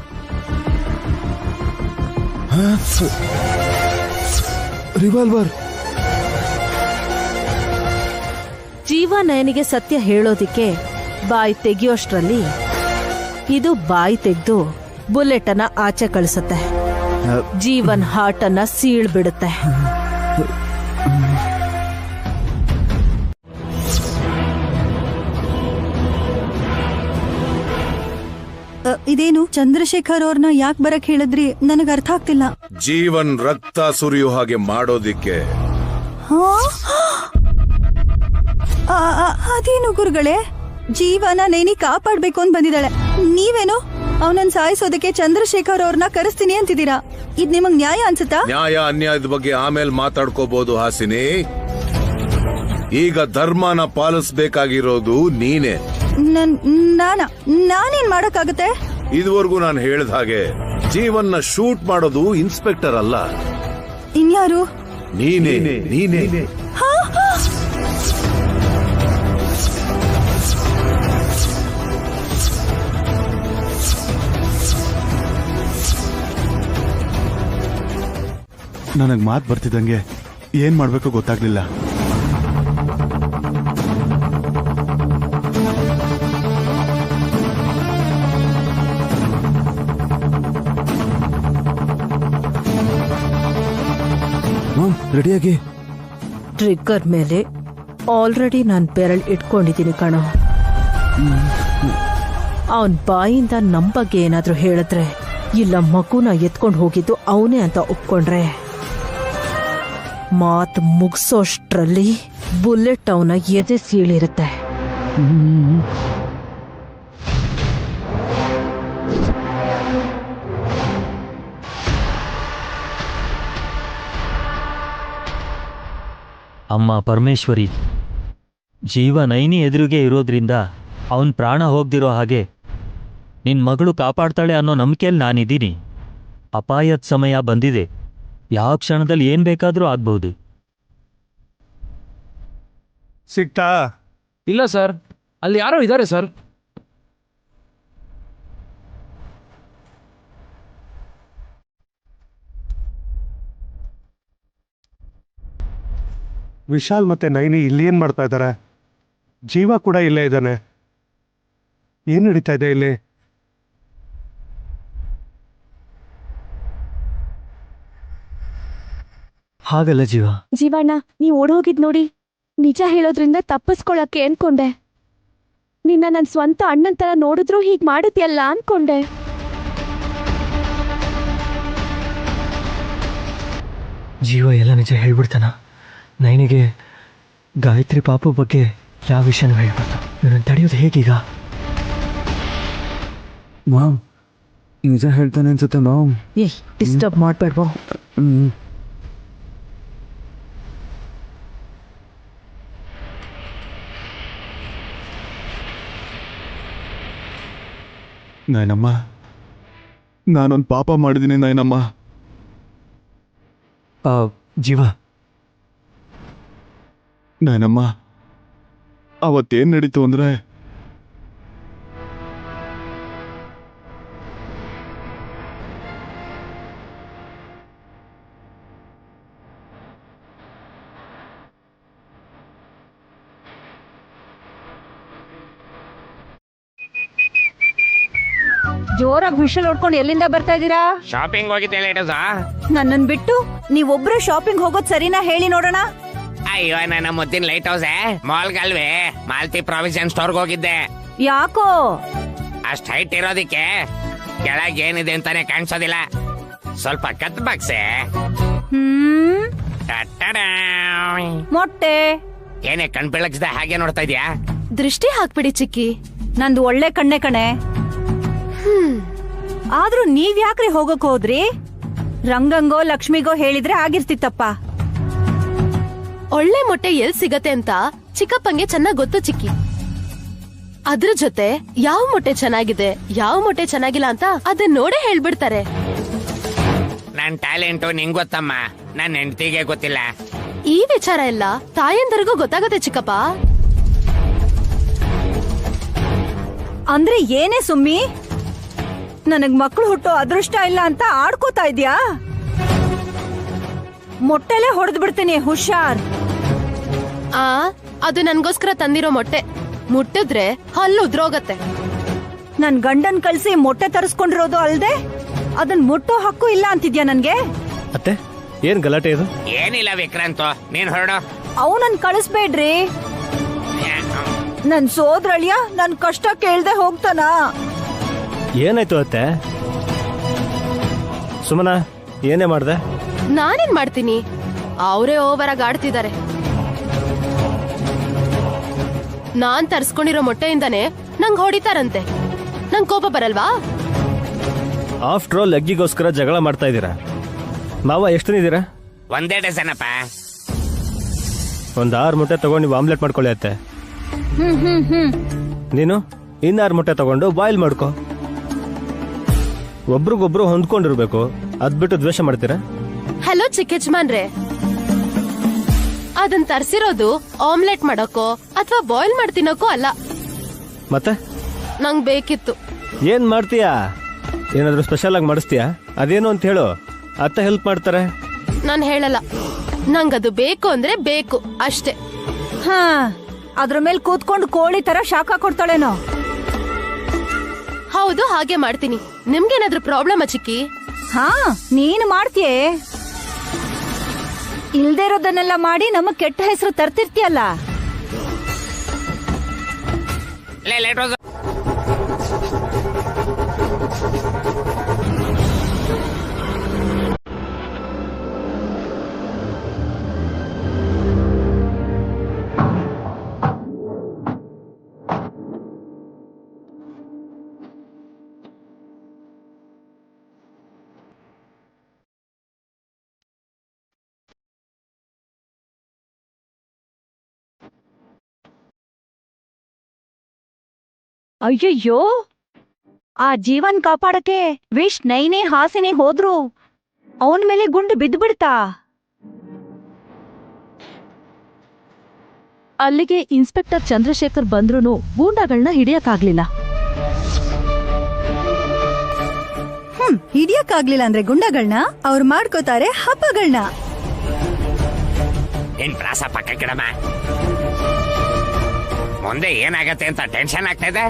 ರಿವಾಲ್ವರ್. ಜೀವ ನಯನಿಗೆ ಸತ್ಯ ಹೇಳೋದಿಕ್ಕೆ ಬಾಯಿ ತೆಗಿಯೋಷ್ಟ್ರಲ್ಲಿ ಇದು ಬಾಯಿ ತೆಗೆದು ಬುಲೆಟ್ ಅನ್ನ ಆಚೆ ಕಳಿಸುತ್ತೆ. ಜೀವನ್ ಹಾರ್ಟ್ ಅನ್ನ ಸೀಳ್ ಬಿಡುತ್ತೆ. ಇದೇನು ಚಂದ್ರಶೇಖರ್ ಅವ್ರನ್ನ ಯಾಕೆ ಬರಕ್ ಹೇಳಿದ್ರಿ? ನನಗ್ ಅರ್ಥ ಆಗ್ತಿಲ್ಲ. ಜೀವನ್ ರಕ್ತ ಸುರಿಯೋ ಹಾಗೆ ಮಾಡೋದಿಕ್ಕೆ. ಅದೇನು ಗುರುಗಳೇ, ಜೀವನ ನೇನಿ ಕಾಪಾಡ್ಬೇಕು ಅಂತ ಬಂದಿದ್ದಾಳೆ. ನೀವೇನು ಅವನನ್ನ ಸಾಯಿಸೋದಕ್ಕೆ ಚಂದ್ರಶೇಖರ್ ಅವ್ರನ್ನ ಕರೆಸ್ತೀನಿ ಅಂತಿದ್ದೀರಾ? ಇದ್ ನಿಮಗ್ ನ್ಯಾಯ ಅನ್ಸುತ್ತಾ? ನ್ಯಾಯ ಅನ್ಯಾಯದ ಬಗ್ಗೆ ಆಮೇಲೆ ಮಾತಾಡ್ಕೋಬಹುದು ಹಾಸಿನಿ. ಈಗ ಧರ್ಮನ ಪಾಲಿಸಬೇಕಾಗಿರೋದು ನೀನೆ. ನಾನೇನ್ ಮಾಡಕ್ಕಾಗತ್ತೆ? ಇದುವರೆಗೂ ನಾನು ಹೇಳಿದ ಹಾಗೆ ಜೀವನ್ನ ಶೂಟ್ ಮಾಡೋದು ಇನ್ಸ್ಪೆಕ್ಟರ್ ಅಲ್ಲ. ಇನ್ಯಾರು? ನೀನೇ. ನನಗ್ ಮಾತು ಬರ್ತಿದ್ದಂಗೆ ಏನ್ ಮಾಡ್ಬೇಕು ಗೊತ್ತಾಗ್ಲಿಲ್ಲ. ರೆಡಿಯಾಗಿ. ಟ್ರಿಗ್ಗರ್ ಮೇಲೆ ಆಲ್ರೆಡಿ ನಾನು ಬೆರಳು ಇಟ್ಕೊಂಡಿದ್ದೀನಿ ಕಣೋ. ಅವನ್ ಬಾಯಿಂದ ನಮ್ ಬಗ್ಗೆ ಏನಾದ್ರೂ ಹೇಳಿದ್ರೆ, ಇಲ್ಲ ಮಗುನ ಎತ್ಕೊಂಡು ಹೋಗಿದ್ದು ಅವನೇ ಅಂತ ಒಪ್ಕೊಂಡ್ರೆ, ಮಾತು ಮುಗಿಸೋಷ್ಟ್ರಲ್ಲಿ ಬುಲೆಟ್ ಅವನ ಎದೆ ಸೀಳಿರುತ್ತೆ. ಅಮ್ಮ ಪರಮೇಶ್ವರಿ, ಜೀವ ನೈನಿ ಎದುರಿಗೆ ಇರೋದ್ರಿಂದ ಅವನ್ ಪ್ರಾಣ ಹೋಗ್ದಿರೋ ಹಾಗೆ ನಿನ್ ಮಗಳು ಕಾಪಾಡ್ತಾಳೆ ಅನ್ನೋ ನಂಬಿಕೆಯಲ್ಲಿ ನಾನಿದ್ದೀನಿ. ಅಪಾಯದ ಸಮಯ ಬಂದಿದೆ. ಯಾವ ಕ್ಷಣದಲ್ಲಿ ಏನ್ ಬೇಕಾದ್ರೂ ಆಗ್ಬಹುದು. ಸಿಕ್ತಾ? ಇಲ್ಲ ಸರ್, ಅಲ್ಲಿ ಯಾರೋ ಇದ್ದಾರೆ ಸರ್. ವಿಶಾಲ್ ಮತ್ತೆ ನೈನಿ ಇಲ್ಲಿ ಏನ್ ಮಾಡ್ತಾ ಇದ್ದಾರೆ? ಜೀವ ಕೂಡ ಇಲ್ಲೇ ಇದ್ದಾನೆ. ಏನ್ ನಡೀತಾ ಇದೆ ಇಲ್ಲಿ? ಹಾಗಲ್ಲ ಜೀವ. ಜೀವಣ್ಣ, ನೀವ್ ಓಡೋಗಿದ್ ನೋಡಿ ನಿಜ ಹೇಳೋದ್ರಿಂದ ತಪ್ಪಿಸ್ಕೊಳಕ್ಕೆ ಅನ್ಕೊಂಡೆ. ನಿನ್ನ ನನ್ ಸ್ವಂತ ಅಣ್ಣನ್ ತರ ನೋಡಿದ್ರು ಹೀಗ್ ಮಾಡುತ್ಯಲ್ಲ ಅನ್ಕೊಂಡೆ. ಜೀವ ಎಲ್ಲ ನಿಜ ಹೇಳ್ಬಿಡ್ತಾನ. ನೈನಿಗೆ ಗಾಯತ್ರಿ ಪಾಪು ಬಗ್ಗೆ ಯಾವ ವಿಷಯನೂ ಹೇಳ್ಬಾರ್ದು. ಇವನನ್ನು ತಡೆಯೋದು ಹೇಗೀಗ? ಮಾಮ್ ನಿಜ ಹೇಳ್ತಾನೆ ಅನ್ಸುತ್ತೆ ಮಾಮ್. ಡಿಸ್ಟರ್ಬ್ ಮಾಡ್ಬೇಡ್ವೋ. ನಾಯನಮ್ಮ, ನಾನೊಂದು ಪಾಪ ಮಾಡಿದ್ದೀನಿ ನಾಯನಮ್ಮ. ಜೀವ, ನಾಯನಮ್ಮ, ಅವತ್ತೇನು ನಡೀತು ಅಂದರೆ ಜೋರಾಗಿ ವಿಷಲ್ ಹೊಡ್ಕೊಂಡು ಎಲ್ಲಿಂದ ಬರ್ತಾ ಇದ್ದೀರಾ? ಶಾಪಿಂಗ್ ಹೋಗಿದ್ದೆ ಲೈಟೌಸ. ನನ್ನನ್ ಬಿಟ್ಟು ನೀವೊಬ್ರು ಶಾಪಿಂಗ್ ಹೋಗೋದ್ ಸರಿನಾ ಹೇಳಿ ನೋಡೋಣ. ಅಯ್ಯೋ, ನನ್ನ ಮುದ್ದಿನ ಲೈಟ್ ಹೌಸೆ ಮಾಲ್ಗಲ್ವೇ ಮಾಲ್ತಿ ಪ್ರಾವಿಷನ್ ಸ್ಟೋರ್ಗೆ ಹೋಗಿದ್ದೆ. ಯಾಕೋ? ಅಷ್ಟ್ ಹೈಟ್ ಇರೋದಿಕ್ಕೆ ಕೆಳಗೆ ಏನಿದೆ ಅಂತಾನೆ ಕಾಣಿಸೋದಿಲ್ಲ. ಸ್ವಲ್ಪ ಕತ್ ಬಾಕ್ಸೆ. ಮೊಟ್ಟೆ ಏನೇ ಕಣ್ ಬೆಳಗ್ಸ್ದೆ ಹಾಗೆ ನೋಡ್ತಾ ಇದ್ಯಾ? ದೃಷ್ಟಿ ಹಾಕ್ಬಿಡಿ ಚಿಕ್ಕಿ. ನಂದು ಒಳ್ಳೆ ಕಣ್ಣೆ ಕಣೆ. ಆದ್ರೂ ನೀವ್ ಯಾಕ್ರಿ ಹೋಗಕ್ ಹೋದ್ರಿ? ರಂಗಂಗೋ ಲಕ್ಷ್ಮಿಗೋ ಹೇಳಿದ್ರೆ ಆಗಿರ್ತಿತ್ತಪ್ಪ. ಒಳ್ಳೆ ಮೊಟ್ಟೆ ಎಲ್ ಸಿಗತ್ತೆ ಅಂತ ಚಿಕ್ಕಪ್ಪಂಗೆ ಚೆನ್ನಾಗ್ ಗೊತ್ತು ಚಿಕ್ಕಿ. ಅದ್ರ ಜೊತೆ ಯಾವ ಮೊಟ್ಟೆ ಚೆನ್ನಾಗಿದೆ ಯಾವ ಮೊಟ್ಟೆ ಚೆನ್ನಾಗಿಲ್ಲ ಅಂತ ಅದನ್ನ ನೋಡೇ ಹೇಳ್ಬಿಡ್ತಾರೆ. ನನ್ ಟ್ಯಾಲೆಂಟು ನಿಂಗ್ ಗೊತ್ತಮ್ಮ, ನನ್ ಹೆಂಡತಿಗೆ ಗೊತ್ತಿಲ್ಲ. ಈ ವಿಚಾರ ಎಲ್ಲ ತಾಯಂದರಿಗೂ ಗೊತ್ತಾಗತ್ತೆ ಚಿಕ್ಕಪ್ಪ. ಅಂದ್ರೆ ಏನೇ ಸುಮ್ಮಿ, ನನಗ್ ಮಕ್ಳು ಹುಟ್ಟೋ ಅದೃಷ್ಟ ಇಲ್ಲ ಅಂತ ಆಡ್ಕೋತಾ ಇದ್ಯಾ? ಮೊಟ್ಟೆಲೆ ಹೊಡೆದ್ ಬಿಡ್ತೀನಿ, ಹುಷಾರ್. ಅದು ನನ್ಗೋಸ್ಕರ ತಂದಿರೋ ಮೊಟ್ಟೆ. ಮುಟ್ಟಿದ್ರೆ ಹಲ್ಲು ಉದ್ರೋಗತ್ತೆ. ನನ್ ಗಂಡನ್ ಕಳ್ಸಿ ಮೊಟ್ಟೆ ತರಿಸ್ಕೊಂಡಿರೋದು ಅಲ್ದೆ ಅದನ್ ಮುಟ್ಟೋ ಹಕ್ಕು ಇಲ್ಲ ಅಂತಿದ್ಯಾ ನನ್ಗೆ? ಅತ್ತೆ, ಏನ್ ಗಲಾಟೆ ಇದು? ಏನಿಲ್ಲ ವಿಕ್ರಾಂತ್, ನೀನ್ ಹೊರಡು. ಅವನನ್ ಕಳಿಸ್ಬೇಡ್ರಿ. ನನ್ ಸೋದ್ರಳಿಯ ನನ್ ಕಷ್ಟ ಕೇಳ್ದೆ ಹೋಗ್ತಾನ. ಏನಾಯ್ತು ಅತ್ತೆ? ಸುಮನ, ಏನೇ ಮಾಡ್ದೆ? ನಾನೇನ್ ಮಾಡ್ತೀನಿ? ಅವರೇ ಓವರ್ ಆಗಿ ಆಡ್ತಿದ್ದಾರೆ. ನಾನ್ ತರ್ಸ್ಕೊಂಡಿರೋ ಮೊಟ್ಟೆಯಿಂದಾನೆ ನಂಗ್ ಹೊಡಿತಾರಂತೆ. ನಂಗ್ ಕೋಪ ಬರಲ್ವಾ? ಆಫ್ಟರ್ ಆಲ್ ಎಗ್ಗಿಗೋಸ್ಕರ ಜಗಳ ಮಾಡ್ತಾ ಇದ್ದೀರಾ. ಮಾವ ಎಷ್ಟು ಇದ್ದೀರಾ? ಒಂದೇ ಡಜನಪ್ಪ. ಒಂದ್ 6 ಮೊಟ್ಟೆ ತಗೊಂಡು ನೀವು ಆಮ್ಲೆಟ್ ಮಾಡ್ಕೊಳ್ಳಿ ಅತ್ತೆ. ನೀನು 6 ಮೊಟ್ಟೆ ತಗೊಂಡು ಬಾಯ್ಲ್ ಮಾಡ್ಕೊ. ಒಬ್ರಿಗೊಬ್ರು ಹೊಂದ್ಕೊಂಡಿರ್ಬೇಕು. ಅದ್ ಬಿಟ್ಟು ದ್ವೇಷ ಮಾಡ್ತೀರಾ? ಹಲೋ ಚಿಕ್ಕ ಯಜಮಾನ್ರೆ, ಅದನ್ ತರ್ಸಿರೋದು ಆಮ್ಲೆಟ್ ಮಾಡಕ್ಕೋ ಅಥವಾ ಬಾಯ್ಲ್ ಮಾಡಿ ತಿನ್ನೋಕೋ ಅಲ್ಲ. ಮತ್ತೆ ನಂಗ್ ಬೇಕಿತ್ತು. ಏನ್ ಮಾಡ್ತೀಯಾ? ಏನಾದ್ರೂ ಸ್ಪೆಷಲ್ ಆಗಿ ಮಾಡಿಸ್ತೀಯಾ? ಅದೇನು ಅಂತ ಹೇಳು, ಅತ್ತೆ ಹೆಲ್ಪ್ ಮಾಡ್ತಾರೆ. ನಾನ್ ಹೇಳಲ್ಲ. ನಂಗದು ಬೇಕು ಅಂದ್ರೆ ಬೇಕು ಅಷ್ಟೇ. ಅದ್ರ ಮೇಲೆ ಕೂತ್ಕೊಂಡು ಕೋಳಿ ತರ ಶಾಖ ಕೊಡ್ತಾಳೇನೋ. ಹೌದು, ಹಾಗೆ ಮಾಡ್ತೀನಿ. ನಿಮ್ಗೇನಾದ್ರೂ ಪ್ರಾಬ್ಲಮ್ ಚಿಕ್ಕಿ? ನೀನು ಮಾಡ್ತೀಯೇ. ಇಲ್ದೇ ಇರೋದನ್ನೆಲ್ಲ ಮಾಡಿ ನಮಗ್ ಕೆಟ್ಟ ಹೆಸರು ತರ್ತಿರ್ತೀಯಲ್ಲ. ಲೈಟ್ ಹೌಸ್ ಅಯ್ಯಯ್ಯೋ, ಆ ಜೀವನ್ ಕಾಪಾಡಕ್ಕೆ ವಿಶ್ ನೈನೇ ಹಾಸಿನಿ ಹೋದ್ರು ಅವನ್ ಮೇಲೆ ಗುಂಡು ಬಿದ್ದು ಬಿಡ್ತಾ. ಅಲ್ಲಿಗೆ ಇನ್ಸ್ಪೆಕ್ಟರ್ ಚಂದ್ರಶೇಖರ್ ಬಂದ್ರೂ ಗೂಂಡಾಗಳನ್ನ ಹಿಡಿಯಕ್ಕಾಗ್ಲಿಲ್ಲ. ಹಿಡಿಯಕ್ಕಾಗ್ಲಿಲ್ಲ ಅಂದ್ರೆ ಗುಂಡಗಳನ್ನ ಅವ್ರು ಮಾಡ್ಕೋತಾರೆ ಹಬ್ಬಗಳನ್ನ. ಏನ್ ಪ್ರಾಸ ಪಕ್ಕ ಗಿಡಮ್ಮ, ಮುಂದೆ ಏನಾಗತ್ತೆ ಅಂತ ಟೆನ್ಷನ್ ಆಗ್ತಾ ಇದೆ.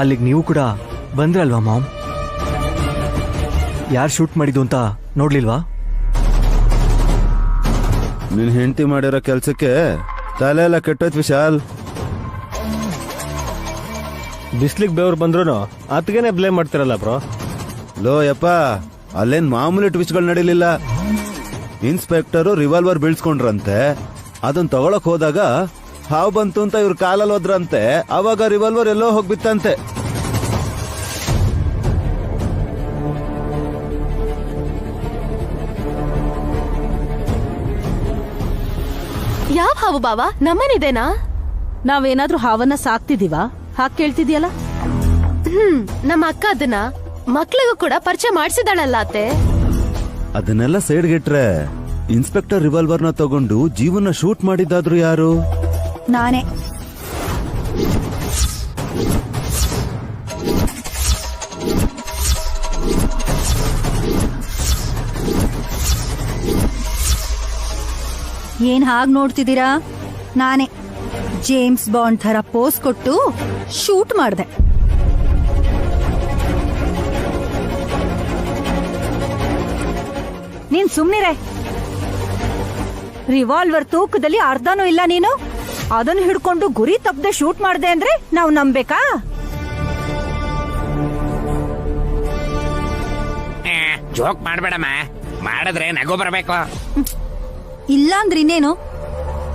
ಅಲ್ಲಿಗೆ ನೀವು ಕೂಡ ಬಂದ್ರಲ್ವಾ ಮಾಮ್? ಯಾರು ಶೂಟ್ ಮಾಡಿದ್ದು ಅಂತ ನೋಡ್ಲಿಲ್ವಾ? ನಿನ್ ಹೆಂಡತಿ ಮಾಡಿರೋ ಕೆಲ್ಸಕ್ಕೆ ತಲೆ ಎಲ್ಲ ಕೆಟ್ಟೋಯ್ತು ವಿಶಾಲ್. ಬಿಸ್ಲಿಗೆ ಬೇವ್ರು ಬಂದ್ರು ಅತ್ಗೆನೆ ಬ್ಲೇಮ್ ಮಾಡ್ತಿರಲ್ಲ ಬ್ರೋ. ಲೋ ಯಪ್ಪ, ಅಲ್ಲೇನ್ ಮಾಮೂಲಿ ಟ್ವಿಸ್ಟ್ಗಳು ನಡೀಲಿಲ್ಲ. ಇನ್ಸ್ಪೆಕ್ಟರು ರಿವಾಲ್ವರ್ ಬೀಳ್ಸ್ಕೊಂಡ್ರಂತೆ, ಅದನ್ನ ತಗೊಳಕ್ ಹೋದಾಗ ಹಾವು ಬಂತು ಅಂತ ಇವ್ರ ಕಾಲಲ್ಲಿ ಹೋದ್ರಂತೆ. ಅವಾಗ ರಿವಾಲ್ವರ್ ಎಲ್ಲೋ ಹೋಗ್ಬಿತ್ತಂತೆ. ಯಾವ ಹಾವು ಬಾವ? ನಮ್ಮನಿದೇನಾ? ನಾವೇನಾದ್ರೂ ಹಾವನ್ನ ಸಾಕ್ತಿದೀವ? ಹಾಕ್ ಕೇಳ್ತಿದ್ಯಲ್ಲ. ನಮ್ಮ ಅಕ್ಕ ಅದನ್ನ ಮಕ್ಳಿಗೂ ಕೂಡ ಪರಿಚಯ ಮಾಡಿಸಿದಾಳಲ್ಲ ಅತ್ತೆ. ಅದನ್ನೆಲ್ಲ ಸೈಡ್ಗಿಟ್ರೆ ಇನ್ಸ್ಪೆಕ್ಟರ್ ರಿವಾಲ್ವರ್ನ ತಗೊಂಡು ಜೀವನ ಶೂಟ್ ಮಾಡಿದ್ದಾದ್ರು ಯಾರು? ನಾನೇ. ಏನ್ ಹಾಗ್ ನೋಡ್ತಿದ್ದೀರಾ? ನಾನೇ ಜೇಮ್ಸ್ ಬಾಂಡ್ ಥರ ಪೋಸ್ ಕೊಟ್ಟು ಶೂಟ್ ಮಾಡ್ದೆ. ನೀನ್ ಸುಮ್ನಿರೆ. ರಿವಾಲ್ವರ್ ತೂಕದಲ್ಲಿ ಅರ್ಧನೂ ಇಲ್ಲ ನೀನು. ಅದನ್ನು ಹಿಡ್ಕೊಂಡು ಗುರಿ ತಪ್ಪದೆ ಶೂಟ್ ಮಾಡ್ದೆ ಅಂದ್ರೆ ನಾವು ನಂಬೇಕಾ? ಜೋಕ್ ಮಾಡ್ಬೇಡಮ್ಮ, ಮಾಡಿದ್ರೆ ನಗು ಬರಬೇಕು. ಇಲ್ಲಾಂದ್ರೆ ಇನ್ನೇನು,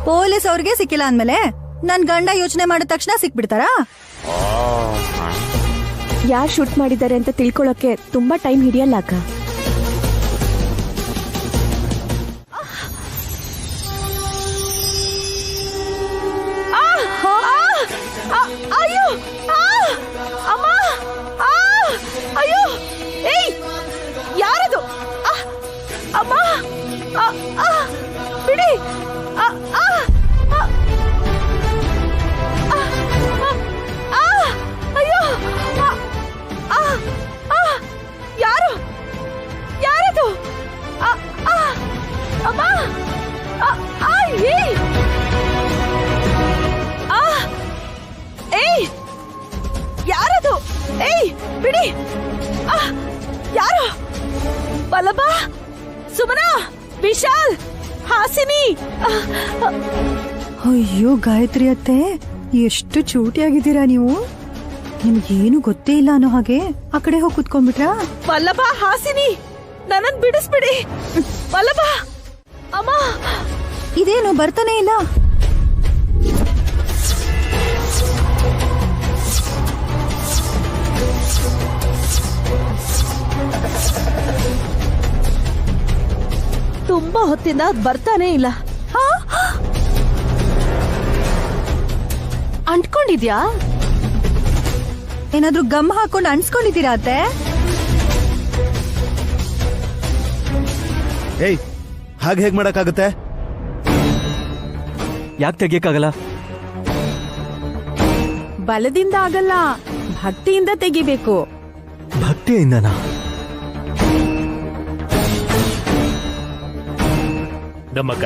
ಪೊಲೀಸ್ ಅವ್ರಿಗೆ ಸಿಕ್ಕಿಲ್ಲ ಅಂದ್ಮೇಲೆ ನನ್ ಗಂಡ ಯೋಚನೆ ಮಾಡಿದ ತಕ್ಷಣ ಸಿಕ್ಬಿಡ್ತಾರಾ? ಯಾರು ಶೂಟ್ ಮಾಡಿದ್ದಾರೆ ಅಂತ ತಿಳ್ಕೊಳಕ್ಕೆ ತುಂಬಾ ಟೈಮ್ ಹಿಡಿಯಲ್ಲ ಅಕ್ಕ. ಅಯ್ಯೋ, ಅಮ್ಮ, ಅಯ್ಯೋ, ಏಯ್, ಯಾರದು? ಅಮ್ಮ, ಬಿಡಿ. ಅಯ್ಯೋ, ಯಾರು? ಯಾರದು? ಅಮ್ಮ, ಏಯ್, ಏಯ್, ಯಾರದು? ಏಯ್, ಬಿಡಿ. ಯಾರು? ಬಲಬ, ಸುಮನಾ, ವಿಶಾಲ್, ಹಾಸಿನಿ. ಅಯ್ಯೋ ಗಾಯತ್ರಿ ಅತ್ತೆ, ಎಷ್ಟು ಚೂಟಿಯಾಗಿದ್ದೀರಾ ನೀವು. ನಿಮ್ಗೇನು ಗೊತ್ತೇ ಇಲ್ಲ ಅನ್ನೋ ಹಾಗೆ ಆ ಕಡೆ ಹೋಗಿ ಕುತ್ಕೊಂಡ್ಬಿಟ್ರಾ? ವಲ್ಲಭ, ಹಾಸಿನಿ, ನನ್ನನ್ ಬಿಡಿಸ್ಬಿಡಿ. ವಲ್ಲಭ, ಅಮ್ಮ, ಇದೇನು ಬರ್ತಾನೆ ಇಲ್ಲ. ತುಂಬಾ ಹೊತ್ತಿಂದ ಬರ್ತಾನೆ ಇಲ್ಲ. ಅಂಟ್ಕೊಂಡಿದ್ಯಾ? ಏನಾದ್ರೂ ಗಮ್ ಹಾಕೊಂಡು ಅನ್ಸ್ಕೊಂಡಿದ್ದೀರಾ ಅತ್ತೆ? ಏಯ್, ಹಾಗೆ ಹೇಗ್ ಮಾಡಕ್ಕಾಗತ್ತೆ? ಯಾಕೆ ತೆಗಿಯಕ್ಕಾಗಲ್ಲ? ಬಲದಿಂದ ಆಗಲ್ಲ, ಭಕ್ತಿಯಿಂದ ತೆಗಿಬೇಕು. ಭಕ್ತಿಯಿಂದನಾ? ನಮ್ಮಕ್ಕ,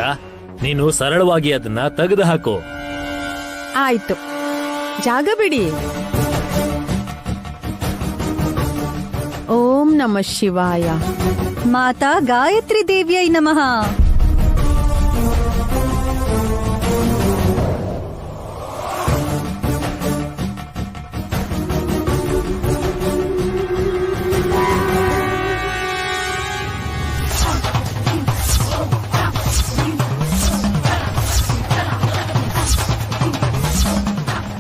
ನೀನು ಸರಳವಾಗಿ ಅದನ್ನ ತೆಗೆದು ಹಾಕು. ಆಯ್ತು, ಜಾಗ ಬಿಡಿ. ಓಂ ನಮಃ ಶಿವಾಯ. ಮಾತಾ ಗಾಯತ್ರಿ ದೇವಿಯೈ ನಮಃ.